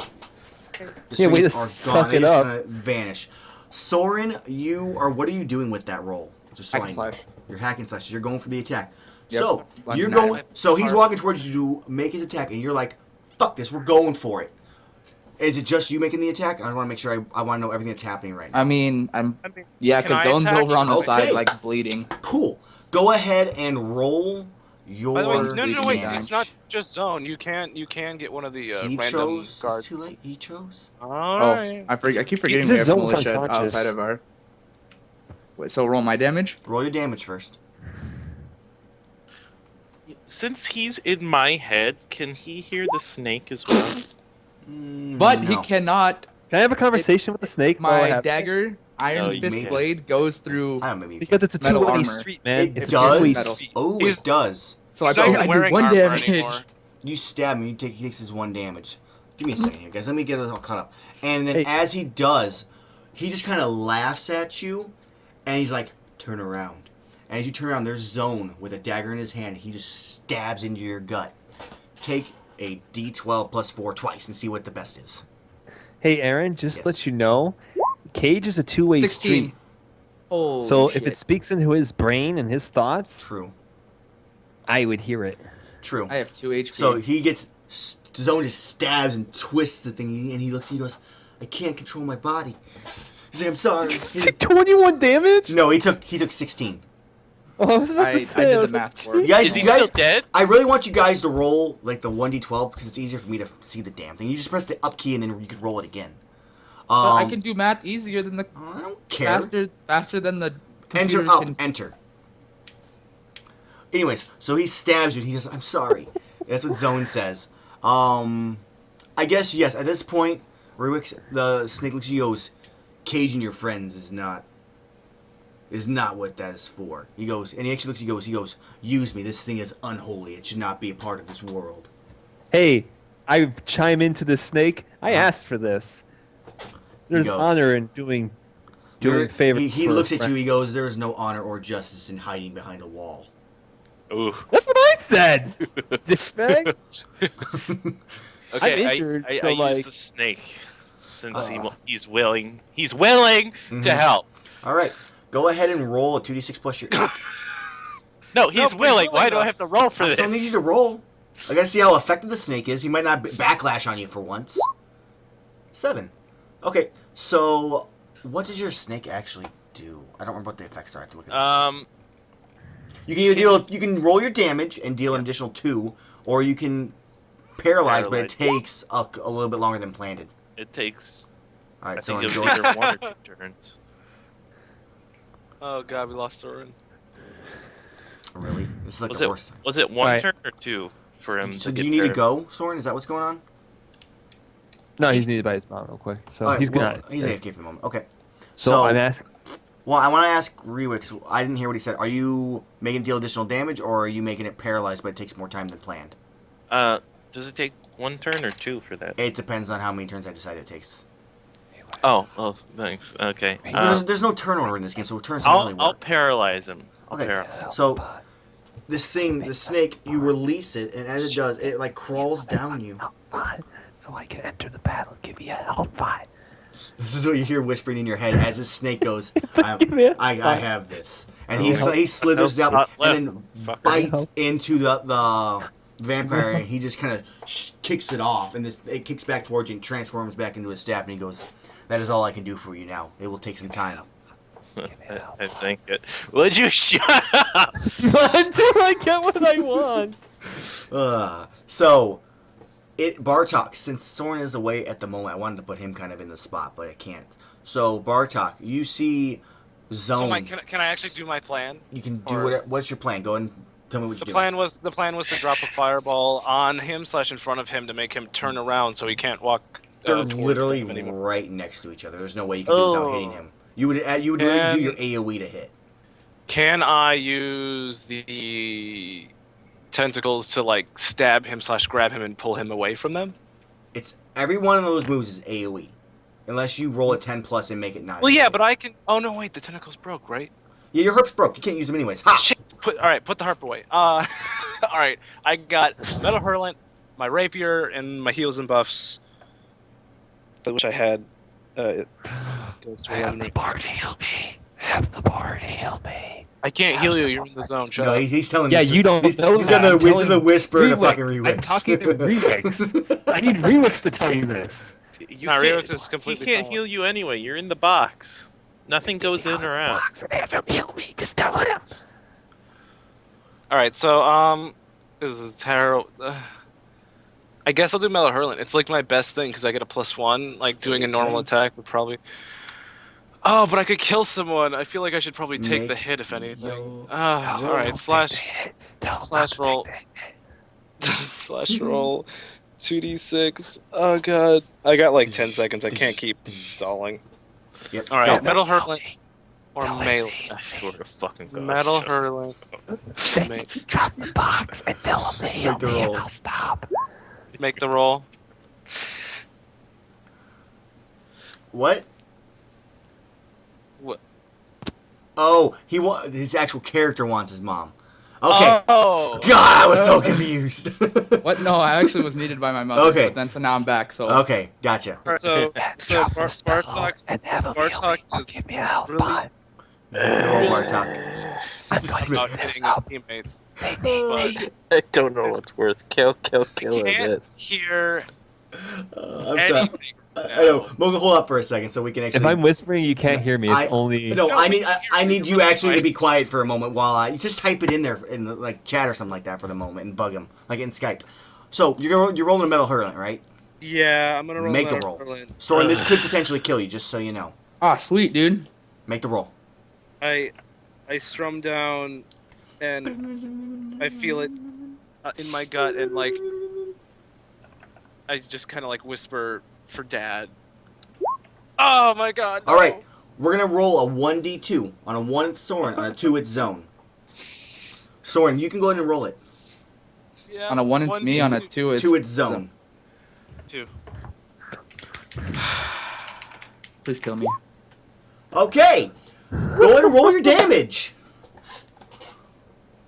The Yeah, way strings to are suck gone. They it just up. kinda vanish. Soren, what are you doing with that roll? Just so Hack I and know. slash. You're hacking slash. You're going for the attack. Yep. So Lunge you're at going. him. So he's Harp. walking towards you to make his attack, and you're like, "Fuck this, we're going for it." Is it just you making the attack? I want to make sure I want to know everything that's happening right now. I mean, I'm I mean, yeah, Can because I Zone's attack? over on the Okay. side, like bleeding. Cool. Go ahead and roll your. by the way, no, wait. damage. It's not just zone. You can get one of the He random chose. guards. It's too late. He chose. Alright. I keep forgetting He we have Zone's militia unconscious. outside of our. Wait, so roll my damage. Roll your damage first. Since he's in my head, can he hear the snake as well? But No. he cannot. Can I have a conversation with the snake? while I My have- dagger, Iron Oh, you Fist may. blade, goes through. I don't know, maybe. Because it's a Metal two-way armor. street, man. It It's does. a two-way metal. street. Oh, He's- it does. So I He's not I do wearing one armor damage. anymore. You stab him. He takes his one damage. Give me a second here, guys. Let me get it all caught up. And then Hey. as he does, he just kind of laughs at you, and he's like, "Turn around." And as you turn around, there's Zone with a dagger in his hand. He just stabs into your gut. Take a D12 plus 4 twice and see what the best is. Hey, Aaron, just Yes. let you know, Cage is a two-way 16. street. Holy So shit. if it speaks into his brain and his thoughts, True. I would hear it. True. I have 2 HP. So he gets Zone just stabs and twists the thing, and he looks. He goes, "I can't control my body." He's like, "I'm sorry." Take 21 damage? No, he took 16. Oh, I was about to I say, did the was math like, for it. You guys, Is he you guys, still dead? I really want you guys to roll like the 1d12 because it's easier for me to see the damn thing. You just press the up key and then you can roll it again. But I can do math easier than the I don't care. faster than the Enter computers up. can. Enter. Anyways, so he stabs you. And he goes, "I'm sorry." That's what Zone says. I guess yes. At this point, Ruix, the snake looks at you, goes, "Caging your friends is not what that is for." He goes, and he actually looks at you. He goes, "Use me. This thing is unholy. It should not be a part of this world." Hey, I chime into the snake. I asked for this. There's goes, honor in doing favors. He for looks at you. friends. He goes, "There is no honor or justice in hiding behind a wall." Ooh. That's what I said. Dickbag. Okay, I'm injured, I so, use like- the snake since he's willing. He's willing to help. All right, go ahead and roll a 2d6 plus your. No, he's he's willing. Why willing do I enough. have to roll for I this? still need you to roll. I gotta see how effective the snake is. He might not backlash on you for once. 7. Okay, so what does your snake actually do? I don't remember what the effects are. I have to look at it. You can either you can roll your damage and deal an additional 2, or you can paralyze, but it takes a little bit longer than planned. It takes. All I right, so think it was enjoy. either 1 or 2 turns. Oh god, we lost Soren. Really? This is like Was the it worst. was it one Right. turn or two for him So to do get you need to there? go, Soren? Is that what's going on? No, he's needed by his mom real quick. So Alright, he's well, gonna. he's AFK for the moment. Okay. So I'm asking. Well, I want to ask Rewix. I didn't hear what he said. Are you making it deal additional damage, or are you making it paralyzed, but it takes more time than planned? Does it take one turn or two for that? It depends on how many turns I decide it takes. Oh, thanks. Okay. There's no turn order in this game, so turns don't really I'll work. paralyze him. I'll Okay, paralyze. so this thing, the snake, you release it, and as it does, it like crawls down you. So I can enter the battle. Give me a health pot. This is what you hear whispering in your head as this snake goes, I have this. And he slithers down and then bites into the vampire, and he just kind of kicks it off, and it kicks back towards you and transforms back into his staff, and he goes, that is all I can do for you now. It will take some time. I think it. Would you shut up? Until I get what I want. So, Bartok, since Soren is away at the moment, I wanted to put him kind of in the spot, but I can't. So, Bartok, you see Zone. So can I actually do my plan? You can do whatever. What's your plan? Go ahead and tell me what The you're plan was to drop a fireball on him / in front of him to make him turn around so he can't walk. They're towards literally him anymore. right next to each other. There's no way you can do it without hitting him. You would literally do your AoE to hit. Can I use the tentacles to like stab him / grab him and pull him away from them? It's every one of those moves is AoE, unless you roll a 10+ and make it not. Well, yeah, AoE. but I can. Oh no, wait, the tentacles broke, right? Yeah, your harp's broke. You can't use them anyways. Ha! Shit. All right, put the harp away. All right, I got metal hurlant, my rapier, and my heals and buffs. I wish I had. It goes to 11 right. bard heal me. Have the bard heal me. I can't heal you. You're in the zone. Shut No, up. he's telling Yeah, you. you don't know He's that. in I'm the telling whisper to Rewix. fucking Rewix. I'm talking to Rewix. I need Rewix to tell you this. You No, can't, Rewix is completely he can't silent. heal you anyway. You're in the box. Nothing goes in or out. Have him heal me. Just tell him. All right, so this is terrible. I guess I'll do metal hurlant. It's like my best thing because I get a +1. Like doing a normal attack would probably. Oh, but I could kill someone. I feel like I should probably take the hit if anything. All right, slash roll. Slash roll. 2d6. Oh god, I got like 10 seconds. I can't keep stalling. Yep. All right, Go. metal hurlant or melee. I swear to fucking God. Metal shut up. hurlant. Drop the box and tell him to heal Make the me and roll. I'll stop. Make the roll. What? What? Oh, his actual character wants his mom. Okay. Oh. God, I was so confused. What? No, I actually was needed by my mother. Okay. But then so now I'm back. So Okay, gotcha. Alright, so Drop the spell Bartok and have him heal me. Bartok Or is give me a health really pot. Make the roll, Bartok. I'm going about to this hitting up. his teammates. They need me. I don't know what's worth. Kill I it can't is. hear I'm sorry. anything. I know. Mocha, hold up for a second so we can actually. If I'm whispering, you can't hear me. It's only. No, No, I we need can I hear need you you really actually to quiet. be quiet for a moment while I just type it in there in the, like chat or something like that for the moment and bug him like in Skype. So you're rolling a metal hurlant, right? Yeah, I'm gonna roll. Make the metal roll. hurlant. Soren, this could potentially kill you, just so you know. ah, sweet, dude. Make the roll. I strum down, and I feel it in my gut, and like I just kind of like whisper for Dad. Oh my God! No. All right, we're gonna roll a 1d2. On a 1 it's Soren, on a 2 it's Zone. Soren, you can go ahead and roll it. Yeah, On a 1 it's me. On a 2 it's 2 it's Zone. 2. Please kill me. Okay, go ahead and roll your damage.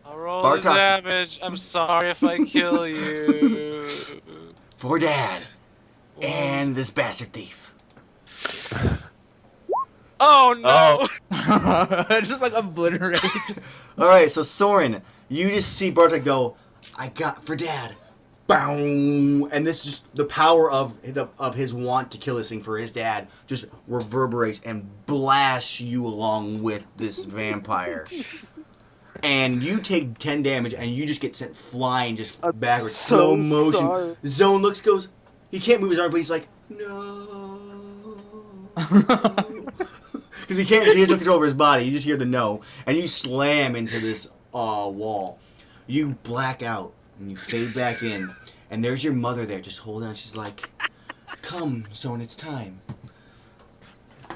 I'll roll the Bartok. damage. I'm sorry if I kill you. For Dad and this bastard thief. Oh no! Just like obliterate. All right, so Soren, you just see Bartok go, I got for Dad. Boom! And this just the power of his want to kill this thing for his dad just reverberates and blasts you along with this vampire. And you take 10 damage and you just get sent flying just backwards, slow motion. sorry. Zone goes, he can't move his arm, but he's like, no. because he has no control over his body. You just hear the no, and you slam into this wall. You black out and you fade back in, and there's your mother there, just holding on. She's like, "Come, Soren, it's time."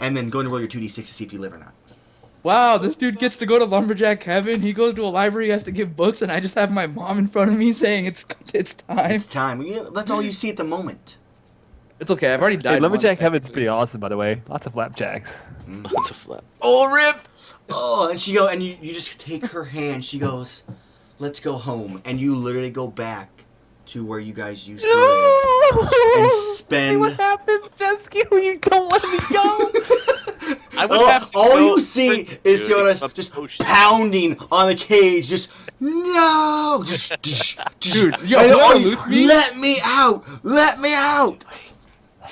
And then go and roll your 2d6 to see if you live or not. Wow, this dude gets to go to Lumberjack Heaven. He goes to a library, he has to give books, and I just have my mom in front of me saying it's time. It's time. Yeah, that's all you see at the moment. It's okay, I've already died. Hey, Lumberjack once, Heaven's pretty awesome, by the way. Lots of flapjacks. That's a flap. Oh, rip! Oh, and you just take her hand. She goes, "Let's go home," and you literally go back to where you guys used to live and spend. See what happens, Jesky, when you don't let me go. I would have to all go you see drink, is dude, Jonas a just potion. pounding on the cage, just no, just Dude, yo, and whoever all you- loots me- let me out, let me out.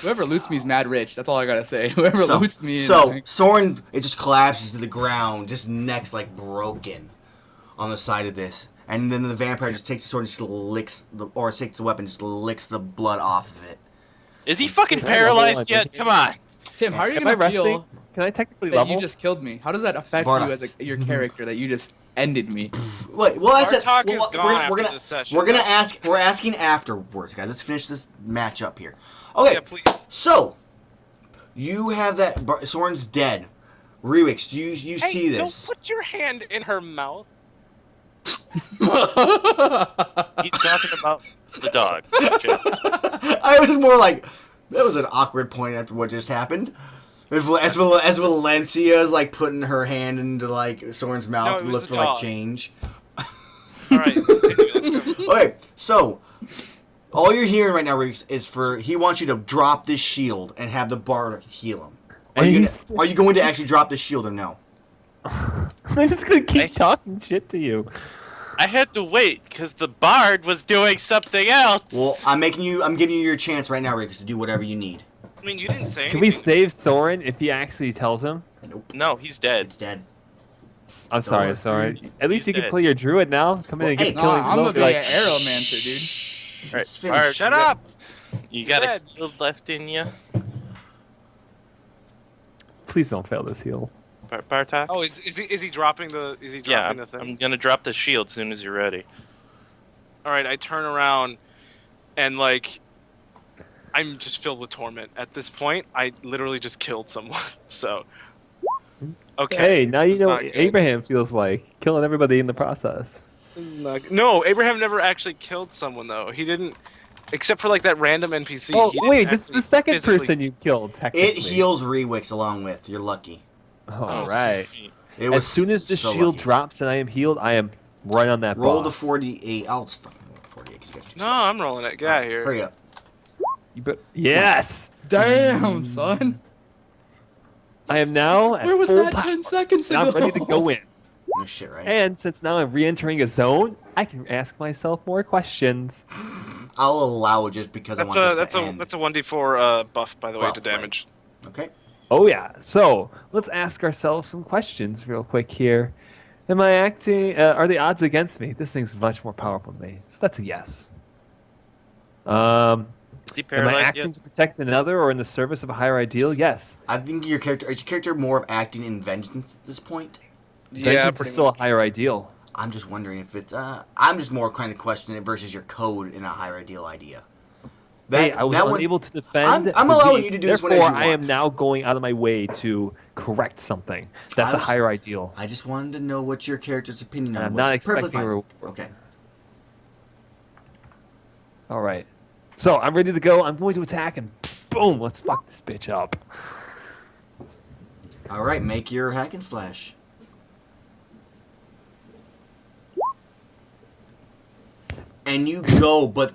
Whoever loots me is mad rich. That's all I gotta say. Whoever loots me. So Soren, it just collapses to the ground, just neck's like broken on the side of this, and then the vampire just takes the sword and just licks or takes the weapon, just licks the blood off of it. Is he fucking paralyzed yet? Come on. Tim, how are you Am I gonna feel resting? Can I technically that level? you just killed me? How does that affect Sparta. you as your character that you just ended me? Wait, well, I said Bartok well, is gone after this session. we're asking afterwards, guys. Let's finish this match up here. Okay, Yeah, please. so you have that Soren's dead. Rewix, you Hey, see this? don't put your hand in her mouth. He's talking about the dog. I was more like that was an awkward point after what just happened. As Valencia is like putting her hand into like Soren's No, mouth it to was look the for dog. like change. All right. Continue. Let's go. Okay, so all you're hearing right now, Riggs, is for he wants you to drop this shield and have the bard heal him. Are you going to actually drop this shield or no? I'm just gonna keep talking shit to you. I had to wait because the bard was doing something else. Well, I'm giving you your chance right now, Riggs, to do whatever you need. I mean, you didn't say anything. Can we save Soren if he actually tells him? Nope, No, he's dead. it's dead. I'm sorry, Soren. At least He's you can dead. play your druid now. Come in and Well, get hey, killing. I'm gonna blows, be like, an arrowmancer, dude. Alright, Let's finish. Bard, Shut up. You got a Dead. heal left in you, Please don't fail this heal. Bartok? Oh, is he dropping the? Is he yeah, dropping the thing? I'm gonna drop the shield as soon as you're ready. All right, I turn around, and like, I'm just filled with torment. At this point, I literally just killed someone. So, okay. Hey, now you It's know not what good. Abraham feels like, killing everybody in the process. No, Abraham never actually killed someone though. He didn't, except for like that random NPC. Oh He didn't wait, this is the actually second physically- person you killed. Technically, It heals Rewix along with. You're lucky. All right. sweet. It As soon as the so shield lucky. drops and I am healed, I am right on that. Roll boss. the 48. I'll just fucking roll the 48 'cause you guys do No, I'm rolling it. Get out of here. Hurry up. Yes, Damn, son. I am now at Where was full that power. 10 seconds Now ago? I'm ready to go in. No shit, right? And since now I'm re-entering a zone, I can ask myself more questions. I'll allow it just because I want this to end. That's a 1d4 buff, by the way, Buff, to right. damage. Okay. Oh yeah. So let's ask ourselves some questions real quick here. Am I acting? Are the odds against me? This thing's much more powerful than me, so that's a yes. Is he Am I paralyzed acting yet? to protect another or in the service of a higher ideal? Yes. I think is your character more of acting in vengeance at this point? Vengeance is still a higher ideal. I'm just wondering if it's. I'm just more kind of questioning it versus your code in a higher ideal idea. Hey, I was that one- unable to defend. I'm the allowing beat. you to do this Therefore, whenever you I am want. now going out of my way to correct something. That's I a was- higher ideal. I just wanted to know what your character's opinion on I'm was. not Perfectly expecting a fine. reward. Okay. All right. So I'm ready to go. I'm going to attack and boom, let's fuck this bitch up. All right. Make your hack and slash. And you go, but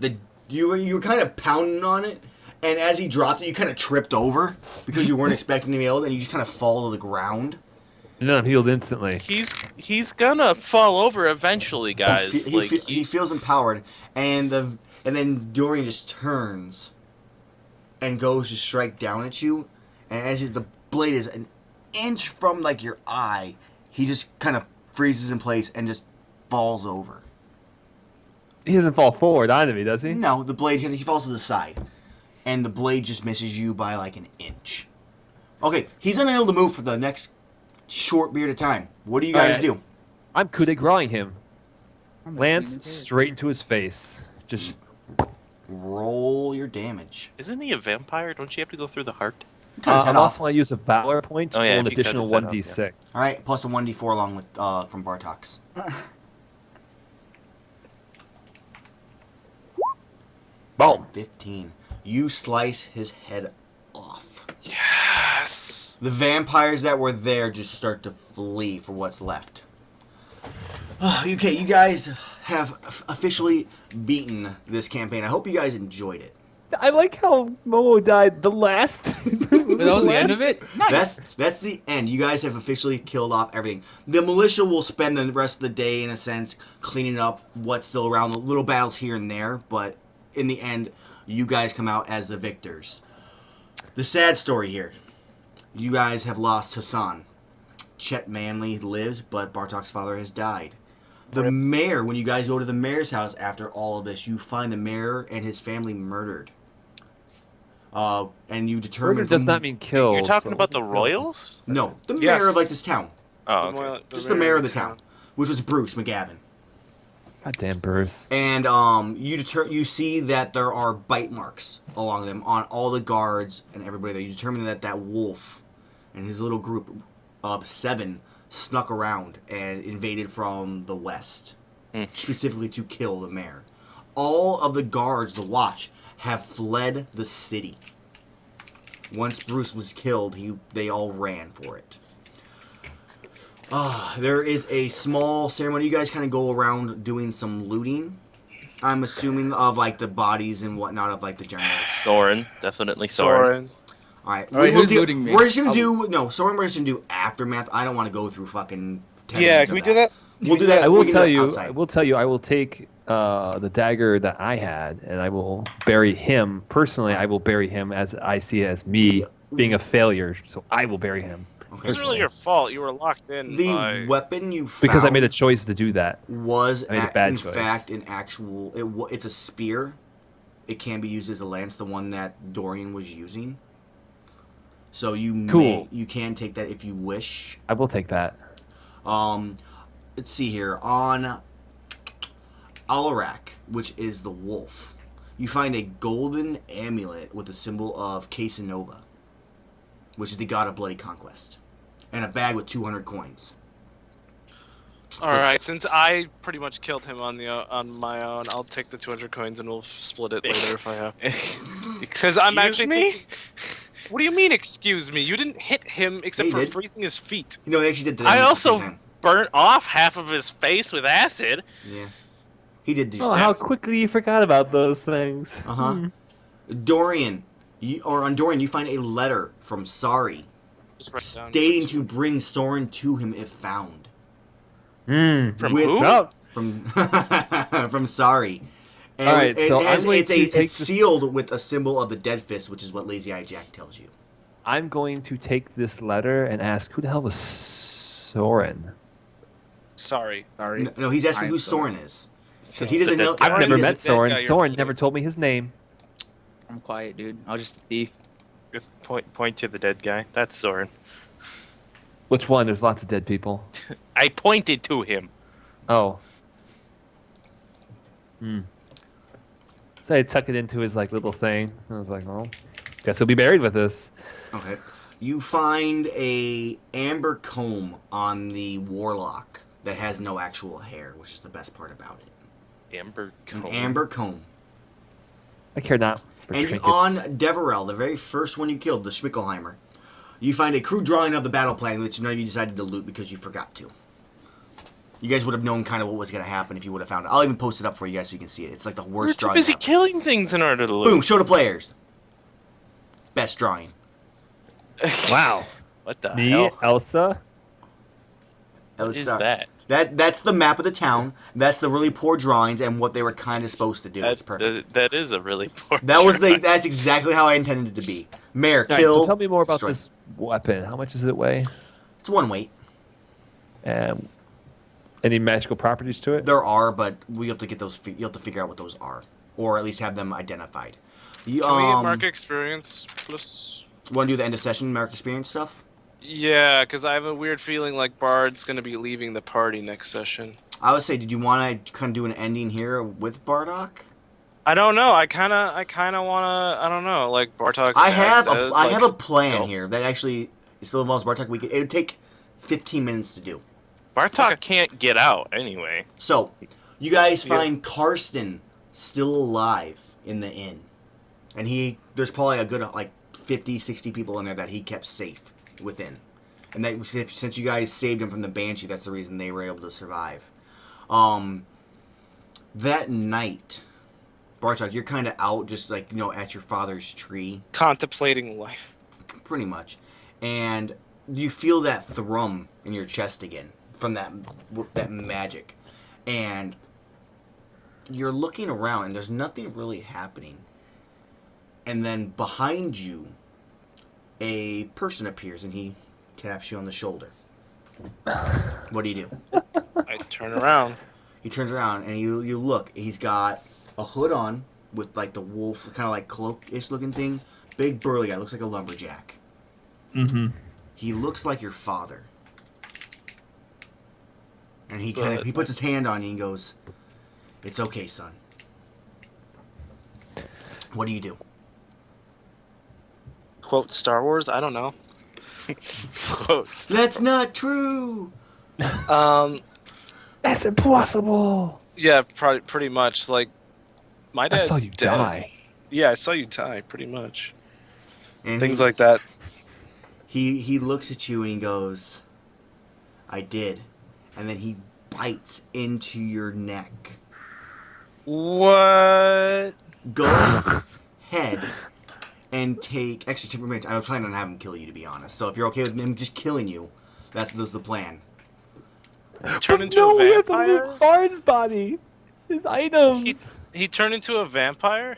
you were kind of pounding on it, and as he dropped it, you kind of tripped over because you weren't expecting to be able to, and you just kind of fall to the ground. And then I'm healed instantly. He's gonna fall over eventually, guys. He feels empowered, and then Dorian just turns and goes to strike down at you, and as the blade is an inch from like your eye, he just kind of freezes in place and just falls over. He doesn't fall forward onto me, does he? No, the blade he falls to the side, and the blade just misses you by like an inch. Okay, he's unable to move for the next short period of time. What do you guys do? I'm coup de grace him. I'm Lance between the two. straight into his face. Just Roll your damage. Isn't he a vampire? Don't you have to go through the heart? Cut his head I'm off. also going to use a valor point to Oh, yeah, roll an if you cut additional his head off, 1d6. All right, plus a 1d4 along with from Bartox. Boom. 15. You slice his head off. Yes. The vampires that were there just start to flee for what's left. Okay, you guys have officially beaten this campaign. I hope you guys enjoyed it. I like how Momo died the last. But that was the end of it? Nice. That's the end. You guys have officially killed off everything. The militia will spend the rest of the day, in a sense, cleaning up what's still around, the little battles here and there, but in the end, you guys come out as the victors. The sad story here. You guys have lost Hassan. Chet Manley lives, but Bartok's father has died. The mayor, when you guys go to the mayor's house after all of this, you find the mayor and his family murdered. And you determine... Murder does not mean kill. You're talking about the royals? No, the Yes. mayor of like this town. Oh, okay. Just the mayor of the town, which was Bruce McGavin. Goddamn Bruce. And you see that there are bite marks along them on all the guards and everybody there. You determine that that wolf and his little group of 7 snuck around and invaded from the west, specifically to kill the mayor. All of the guards, the watch, have fled the city. Once Bruce was killed, they all ran for it. There is a small ceremony. You guys kind of go around doing some looting. I'm assuming of like the bodies and whatnot of like the generals. Soren, definitely Soren. All right, All right, who's looting me? we're just gonna Soren. We're just gonna do aftermath. I don't want to go through fucking 10 Yeah, minutes can we of do that? We'll do that. I we will can do tell that you. outside. I will tell you. I will take the dagger that I had, and I will bury him personally. I will bury him as I see it as me being a failure. So I will bury him. Okay. It was really your fault. You were locked in. The by... weapon you found Because I made a choice to do that. was I made a bad in choice. fact an actual. It's a spear. It can be used as a lance. The one that Dorian was using. So you can take that if you wish. I will take that. Let's see here. On Alarak, which is the wolf, you find a golden amulet with the symbol of Casanova, which is the god of bloody conquest, and a bag with 200 coins. All right, since I pretty much killed him on my own, I'll take the 200 coins and we'll split it later if I have to. Because I'm actually me? What do you mean, excuse me? You didn't hit him except He for did. freezing his feet. You know, they actually did that. I at the also same time. burnt off half of his face with acid. Yeah. He did do Oh, stuff. how quickly you forgot about those things. Dorian, on Dorian, you find a letter from Sari Just write it down. stating to bring Soren to him if found. From With- who? No. From Sari. And All right, so I'm going to take it's this- sealed with a symbol of the dead fist, which is what Lazy Eye Jack tells you. I'm going to take this letter and ask, who the hell was Soren? Sorry. No, he's asking who Soren is. Because he doesn't know. I've Soren never is met the dead Soren. guy you're Soren killing. never told me his name. I'm quiet, dude. I was just a thief. Good point to the dead guy. That's Soren. Which one? There's lots of dead people. I pointed to him. Oh. So I tuck it into his like little thing. I was like, well, guess he'll be buried with this. Okay. You find a amber comb on the warlock that has no actual hair, which is the best part about it. Amber An comb. amber comb. I care not. For And trinkets. on Deverell, the very first one you killed, the Schmickelheimer, you find a crude drawing of the battle plan, which none of you decided to loot because you forgot to. You guys would have known kind of what was going to happen if you would have found it. I'll even post it up for you guys so you can see it. It's like the We're worst too drawing busy ever. killing things in order to loot. Boom, show the players. Best drawing. Wow. What the Me, hell? Elsa. What is that? That's the map of the town. That's the really poor drawings and what they were kind of supposed to do. It's perfect. That is a really poor. That's exactly how I intended it to be. Mayor, All right, kill. so tell me more about destroy. this weapon. How much does it weigh? It's one weight. Any magical properties to it? There are, but we have to get those. You have to figure out what those are, or at least have them identified. You, Can we mark experience plus? want to do the end of session mark experience stuff? Yeah, because I have a weird feeling like Bard's gonna be leaving the party next session. I would say, did you want to kind of do an ending here with Bardock? I don't know. I kind of wanna. I don't know. Like Bartok's I dad's have a dead, I like, have a plan no. here that actually still involves Bardock. It would take 15 minutes to do. Bartok can't get out anyway. So, you guys Yeah. find Karsten still alive in the inn. And there's probably a good, like, 50, 60 people in there that he kept safe within. And that, since you guys saved him from the Banshee, that's the reason they were able to survive. That night, Bartok, you're kind of out just, like, at your father's tree. Contemplating life. Pretty much. And you feel that thrum in your chest again from that magic. And you're looking around, and there's nothing really happening. And then behind you, a person appears, and he taps you on the shoulder. What do you do? I turn around. He turns around, and you look. He's got a hood on with, like, the wolf, kind of like cloak-ish looking thing. Big burly guy, looks like a lumberjack. Mm-hmm. He looks like your father. And he puts his hand on you and goes, "It's okay, son." What do you do? Quote Star Wars. I don't know. Quotes. That's not true. That's impossible. Yeah, pretty much. Like my I dad's saw you dead. die. Yeah, I saw you die. Pretty much. And Things like that. He looks at you and he goes, "I did," and then he bites into your neck. What? Go ahead and take. Actually, I was planning on having him kill you, to be honest. So if you're okay with him just killing you, that's the plan. Turn into no, a we have to vampire? loot Bard's body. His items. He turned into a vampire?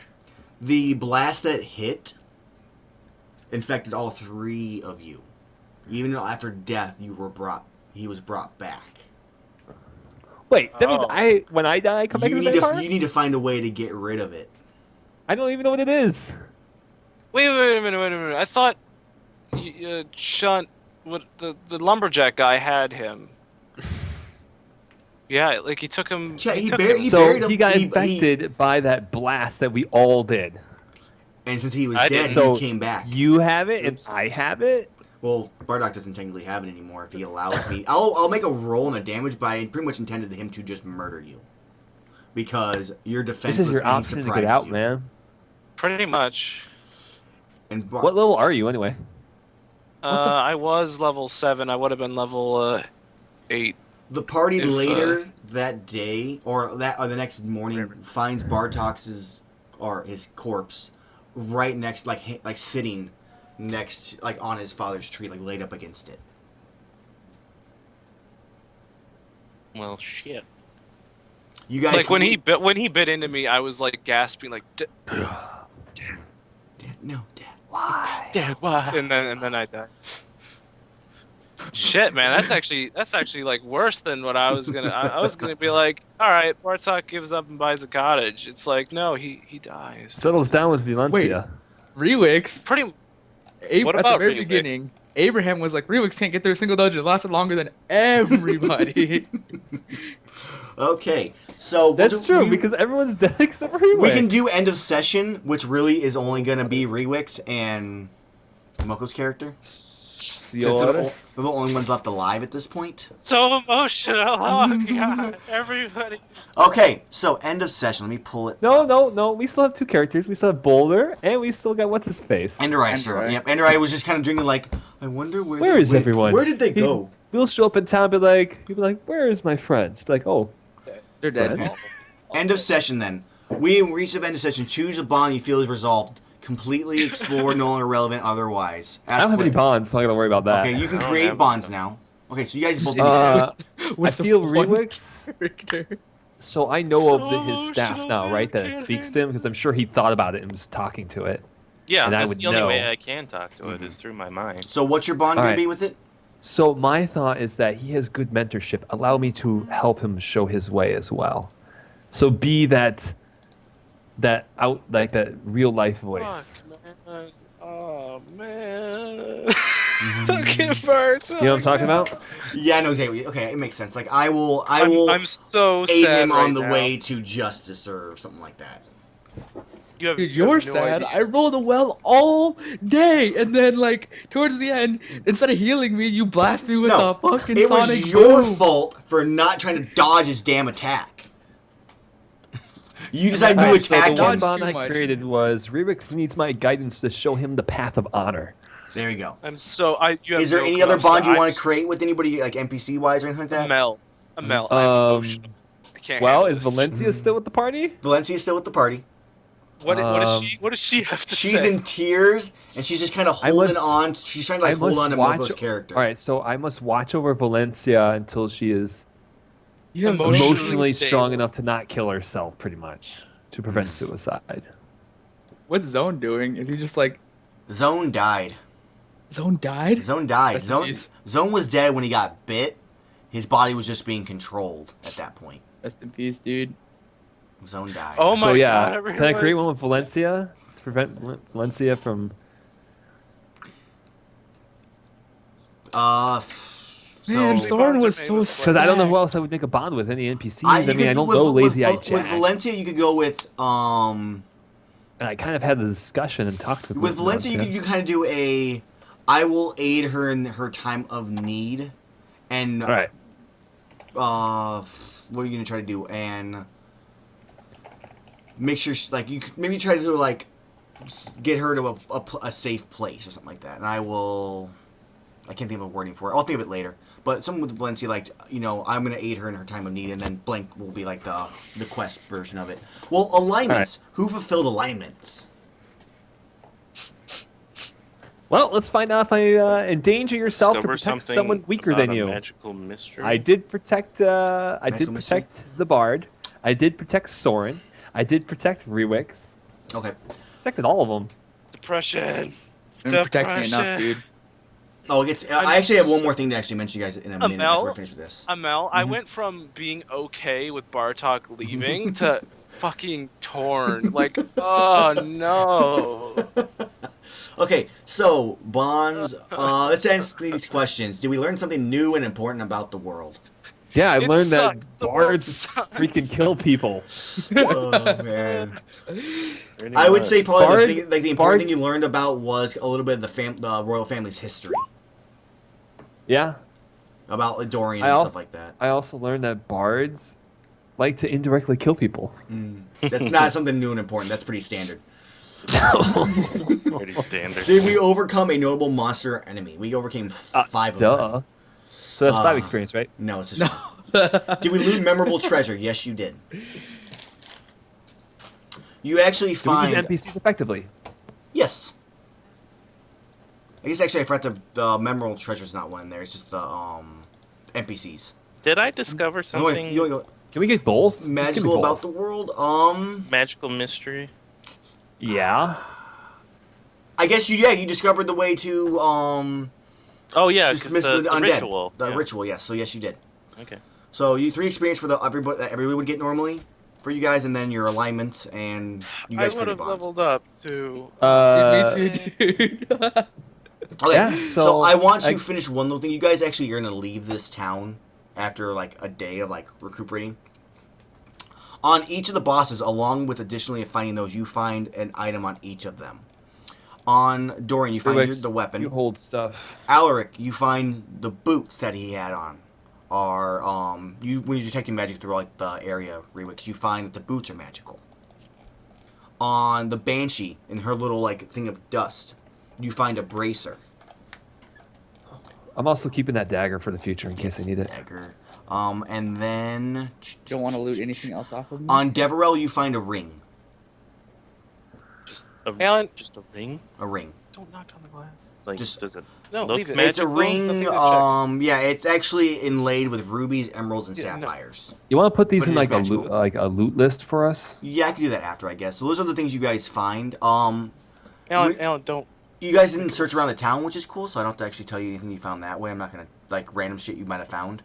The blast that hit infected all three of you. Even though after death he was brought back. Wait, that means Oh. when I die, I come back You as a need vampire? you need to find a way to get rid of it. I don't even know what it is. Wait a minute. I thought Shunt, the lumberjack guy had him. Yeah, like he took him. Chet, he took buried him. him. So he got infected by that blast that we all did. And since he was I dead, didn't. So he came back. You have it and I have it? Well, Bardock doesn't technically have it anymore if he allows me. I'll make a roll on the damage, but I pretty much intended him to just murder you. Because you're defenseless This is your and he option to surprises get out, you. man. Pretty much. And What level are you anyway? I was level 7. I would have been level 8. the party if, later that day, or the next morning, finds Bartox's or his corpse right next, like sitting next, like on his father's tree, like laid up against it. Well, shit. You guys, Like when he bit into me, I was like gasping, like, Dad, no, Dad. Why? Dad, why? and then I died. Shit, man, that's actually like worse than what I was gonna. I was gonna be like, all right, Bartok gives up and buys a cottage. It's like, no, he dies. Settles down with Valencia. Rewix. Pretty. What At the about very Rewix? beginning, Abraham was like, Rewix can't get through a single dungeon. It lasted longer than everybody. Okay, so That's true, because everyone's dead except for Rewick. we can do end of session, which really is only gonna be Rewix and Moko's character. Since they're the only ones left alive at this point. So emotional. Oh god, everybody. Okay, so end of session. Let me pull it. No. We still have two characters. We still have Boulder, and we still got what's his face. Enderai, sir. Enderai. Yep, Enderai was just kind of drinking like, I wonder where Where they is went. everyone? Where did they go? We'll show up in town, he'll be like, where is my friends? Be like, oh, They're dead. Okay. End of session then. We reach the end of session. Choose a bond you feel is resolved. Completely explored, no longer relevant otherwise. I don't have any bonds, so I'm not gonna worry about that. Okay, you can I don't create have bonds them. now. Okay, so you guys both I With the feel one Rewix, character. so I know So of his staff emotional, now, right? That it man. speaks to him, because I'm sure he thought about it and was talking to it. Yeah, And I that's would the only know. way I can talk to it is through my mind. So what's your bond gonna Alright. be with it? So my thought is that he has good mentorship. Allow me to help him show his way as well. So be that out, like that real life voice. Fuck, man. Oh man. fucking birds. You know what I'm talking about? Yeah, I know exactly. Okay, it makes sense. Like I will I'm so aid sad him right on the now. way to justice or something like that. You have, Dude, you have you're no sad. idea. I rolled a well all day, and then like towards the end, instead of healing me, you blast me with No, a fucking it sonic was your boom. fault for not trying to dodge his damn attack. You decided Alright, to so attack the One him. bond too I much. created was Rewick needs my guidance to show him the path of honor. There you go. You have Is there no any other clue. bond you I'm want to create with anybody, like NPC wise or anything like that? Amell. Amell. I'm emotional. I can't Well, handle is this. Valencia still with the party? Valencia's still with the party. What does she have to She's say? in tears and she's just kind of I holding must- on. She's trying to I like hold must on to watch- Moko's character. All right, so I must watch over Valencia until she is You have Emotionally emotionally stable. strong enough to not kill herself, pretty much, to prevent suicide. What's Zone doing? Is he just like Zone died. Zone died? Zone died. Rest in Zone peace. Zone was dead when he got bit. His body was just being controlled at that point. Rest in peace, dude. Zone died. Oh my So yeah, god! can I create realized- one with Valencia to prevent Valencia from? So Man, Soren was so Because sad. Because I don't know who else I would make a bond with. Any NPCs? I you mean, could- I don't with- know with- Lazy Eye with Jack. Valencia, you could go with And I kind of had the discussion and talked with Valencia. You kind of do a. I will aid her in her time of need, and All right. what are you gonna try to do? And make sure like you could maybe try to like get her to a safe place or something like that. And I will. I can't think of a wording for it. I'll think of it later. But someone with Valencia, like, you know, I'm going to aid her in her time of need, and then blank will be, like, the quest version of it. Well, alignments. Right. Who fulfilled alignments? Well, let's find out if I endanger yourself to Discover protect something someone weaker about than a you. Magical mystery. I did protect. I did Magical mystery? protect the Bard. I did protect Soren. I did protect Rewix. Okay. Protected all of them. Depression. You didn't protect me enough, Depression. dude. Oh, I actually have one more thing to actually mention you guys in a minute after we're Amell? finished with this. Amell, I went from being okay with Bartok leaving to fucking torn. Like, oh no. Okay, so, bonds. Let's answer these questions. Did we learn something new and important about the world? Yeah, I It learned sucks. that The world bards sucks. freaking kill people. Oh, man. Pretty I would much. say probably Bard- the important Bard- thing you learned about was a little bit of the royal family's history. Yeah. About Dorian I and also, stuff like that. I also learned that bards like to indirectly kill people. That's not something new and important. That's pretty standard. Pretty standard. Did we overcome a notable monster or enemy? We overcame 5 of them. Duh. So that's 5 experience, right? No, it's just one. Did we loot memorable treasure? Yes, you did. You actually Did we find... use NPCs effectively? Yes. I guess actually I forgot the memorable treasure's not one in there. It's just the NPCs. Did I discover No, wait, something Can we get both? magical about the world? magical mystery? Yeah. I guess you discovered the way to Oh yeah, 'cause dismiss the, the the undead. ritual. The yeah. ritual, yes. So yes, you did. Okay. So you 3 experience for the everybody that everybody would get normally for you guys, and then your alignments, and you I guys would created have bonds. leveled up to. Dude, me too, dude. Okay, Yeah, so, so I want to I- finish one little thing. You guys actually are gonna leave this town after like a day of like recuperating. On each of the bosses, along with additionally finding those, you find an item on each of them. On Dorian, you find Rewix, the weapon. You hold stuff. Alaric, you find the boots that he had on. Are you when you're detecting magic through like the area, Rewix, you find that the boots are magical. On the Banshee, in her little like thing of dust, you find a bracer. I'm also keeping that dagger for the future in case I need it. Dagger. And then Don't want to loot anything else off of me. on Deverell, you find a ring. Alan, Just a ring? A ring. don't knock on the glass. Like, Just- does it No, look leave it. magical? It's a Nothing ring. to check. Yeah, it's actually inlaid with rubies, emeralds, and Yeah, no. sapphires. You want to put these But in it is like magical. a loot list for us? Yeah, I can do that after, I guess. So those are the things you guys find. Alan, don't. You guys didn't search around the town, which is cool, so I don't have to actually tell you anything you found that way. I'm not gonna like random shit you might have found.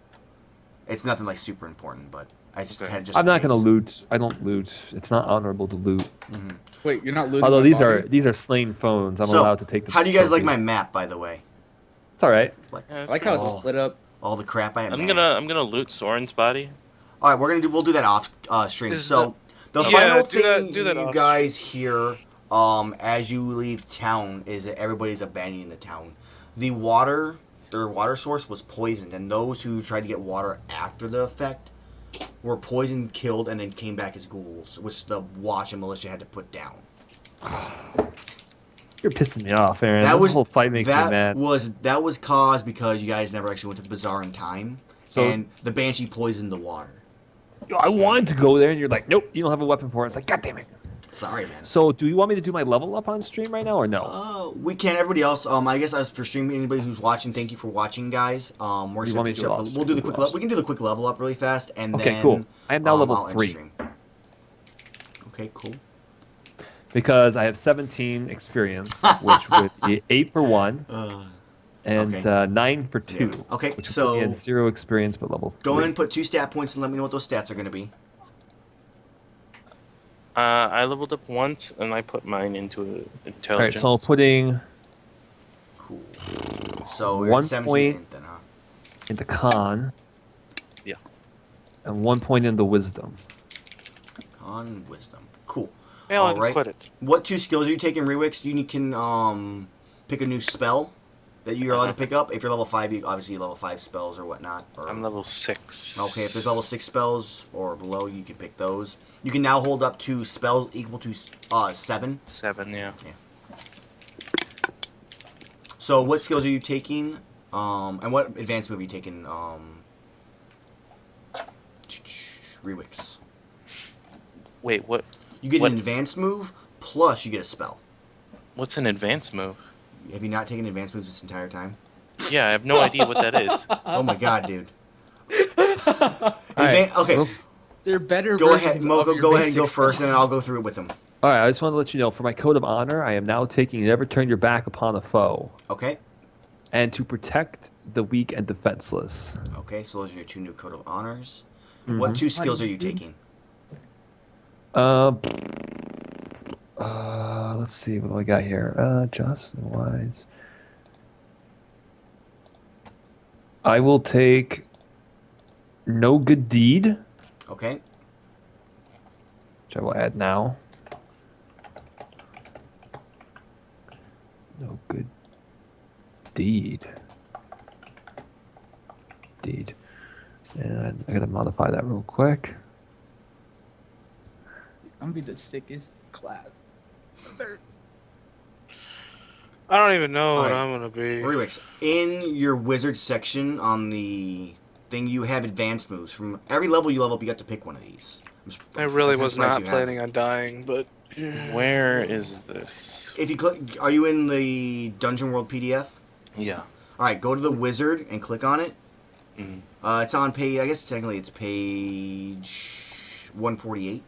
It's nothing like super important, but I just Okay. had just. I'm in not gonna case. loot. I don't loot. It's not honorable to loot. Wait, you're not looting Although my these body? are slain phones, I'm So, allowed to take them. how do you guys like my trophies. map, by the way? It's all right. Like, Yeah, I that's like pretty how cool. it's split up. all the crap I have. I'm gonna loot Soren's body. All right, we'll do that off stream. Is So the Yeah, final do that- thing do that you off guys hear as you leave town is that everybody's abandoning the town. Their water source was poisoned, and those who tried to get water after the effect were poisoned, killed, and then came back as ghouls, which the watch and militia had to put down. You're pissing me off, Aaron. That This whole fight makes me mad. That was caused because you guys never actually went to the bazaar in time, and the banshee poisoned the water. I wanted to go there, and you're like, nope, you don't have a weapon for it. It's like, God damn it. Sorry, man. So, do you want me to do my level up on stream right now, or no? We can. Everybody else. I guess as for streaming, anybody who's watching, thank you for watching, guys. We're just want gonna me to do it off we'll do the stream? quick. We can do the quick level up really fast, and Okay, then cool. I am now level I'll end 3. stream. Okay, cool. Because I have 17 experience, which would be 8 for 1, and okay. 9 for 2. Yeah. Okay, which so would be at 0 experience, but level 3. go ahead and put 2 stat points and let me know what those stats are going to be. I leveled up once, and I put mine into intelligence. All right, so I'm putting Cool. So we're 1 at 17 point then, huh? into con. Yeah. And 1 point into wisdom. Con wisdom. Cool. Alan, Alright. quit it. What 2 skills are you taking, Rewix? You can pick a new spell that you're allowed to pick up. If you're level 5, you obviously level 5 spells or whatnot. Or... I'm level 6. Okay, if there's level 6 spells or below, you can pick those. You can now hold up to spells equal to 7. 7, yeah. So what skills are you taking? And what advanced move are you taking? Rewix. Wait, what? You get What? an advanced move, plus you get a spell. What's an advanced move? Have you not taken advanced moves this entire time? Yeah, I have no idea what that is. Oh my god, dude. Alright, Okay, well, They're better. go ahead, versions Mo, of go, your go ahead and go basic first, and then spells. I'll go through it with them. all right, I just want to let you know, for my code of honor, I am now taking never turn your back upon a foe, Okay? and to protect the weak and defenseless. Okay, so those are your 2 new code of honors. Mhm. What 2 skills are you taking? Let's see, what do I got here? Just and wise. I will take no good deed, Okay? which I will add now. No good deed. Deed. And I gotta modify that real quick. I'm gonna be the sickest class. I don't even know what Alright. I'm gonna be. Rewix, in your wizard section on the thing, you have advanced moves. From every level you level up, you got to pick one of these. I really I'm was surprised not you planning haven't. on dying, but Where is this? If you click, are you in the Dungeon World PDF? Yeah. All right, go to the wizard and click on it. Mhm. It's on page. I guess technically it's page 148.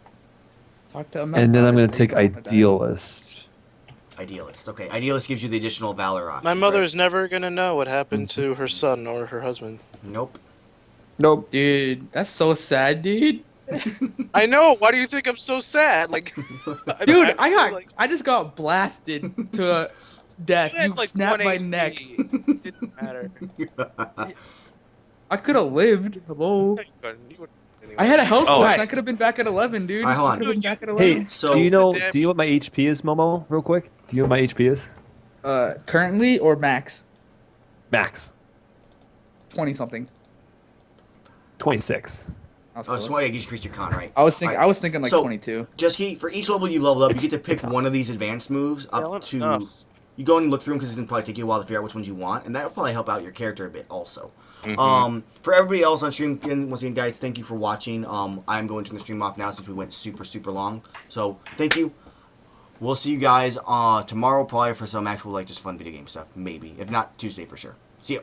Talk to Amell And then about I'm it, going to see if take I wanna die. Idealist. Idealist. Okay, Idealist gives you the additional valor option. my right? mother's never gonna know what happened to her son or her husband. Nope. Nope. Dude, that's so sad, dude. I know. Why do you think I'm so sad? Like, Dude, I'm actually, like, I just got blasted to death. I had, You like, snapped 1 my HP. neck. It didn't matter. I could have lived. Hello. You wouldn't anyway. I had a health Oh, potion. hey. I could have been back at 11, dude. All right, hold I on. could have been back at 11. Hey, So- do you know The do you know what my HP is, Momo, real quick? Do you know what my HP is? Currently or max? Max. 20 something. 26. I was Oh, close. so yeah, you increased your con, right? I was thinking. Alright. I was thinking like So- 22. Just for each level you level up, you get to pick one of these advanced moves up Alan, to. enough. You go and look through them because it's gonna probably take you a while to figure out which ones you want, and that'll probably help out your character a bit also. Mhm. For everybody else on stream, again, once again, guys, thank you for watching. I'm going to turn the stream off now since we went super long. So thank you. We'll see you guys tomorrow, probably for some actual like just fun video game stuff, maybe. If not, Tuesday for sure. See ya.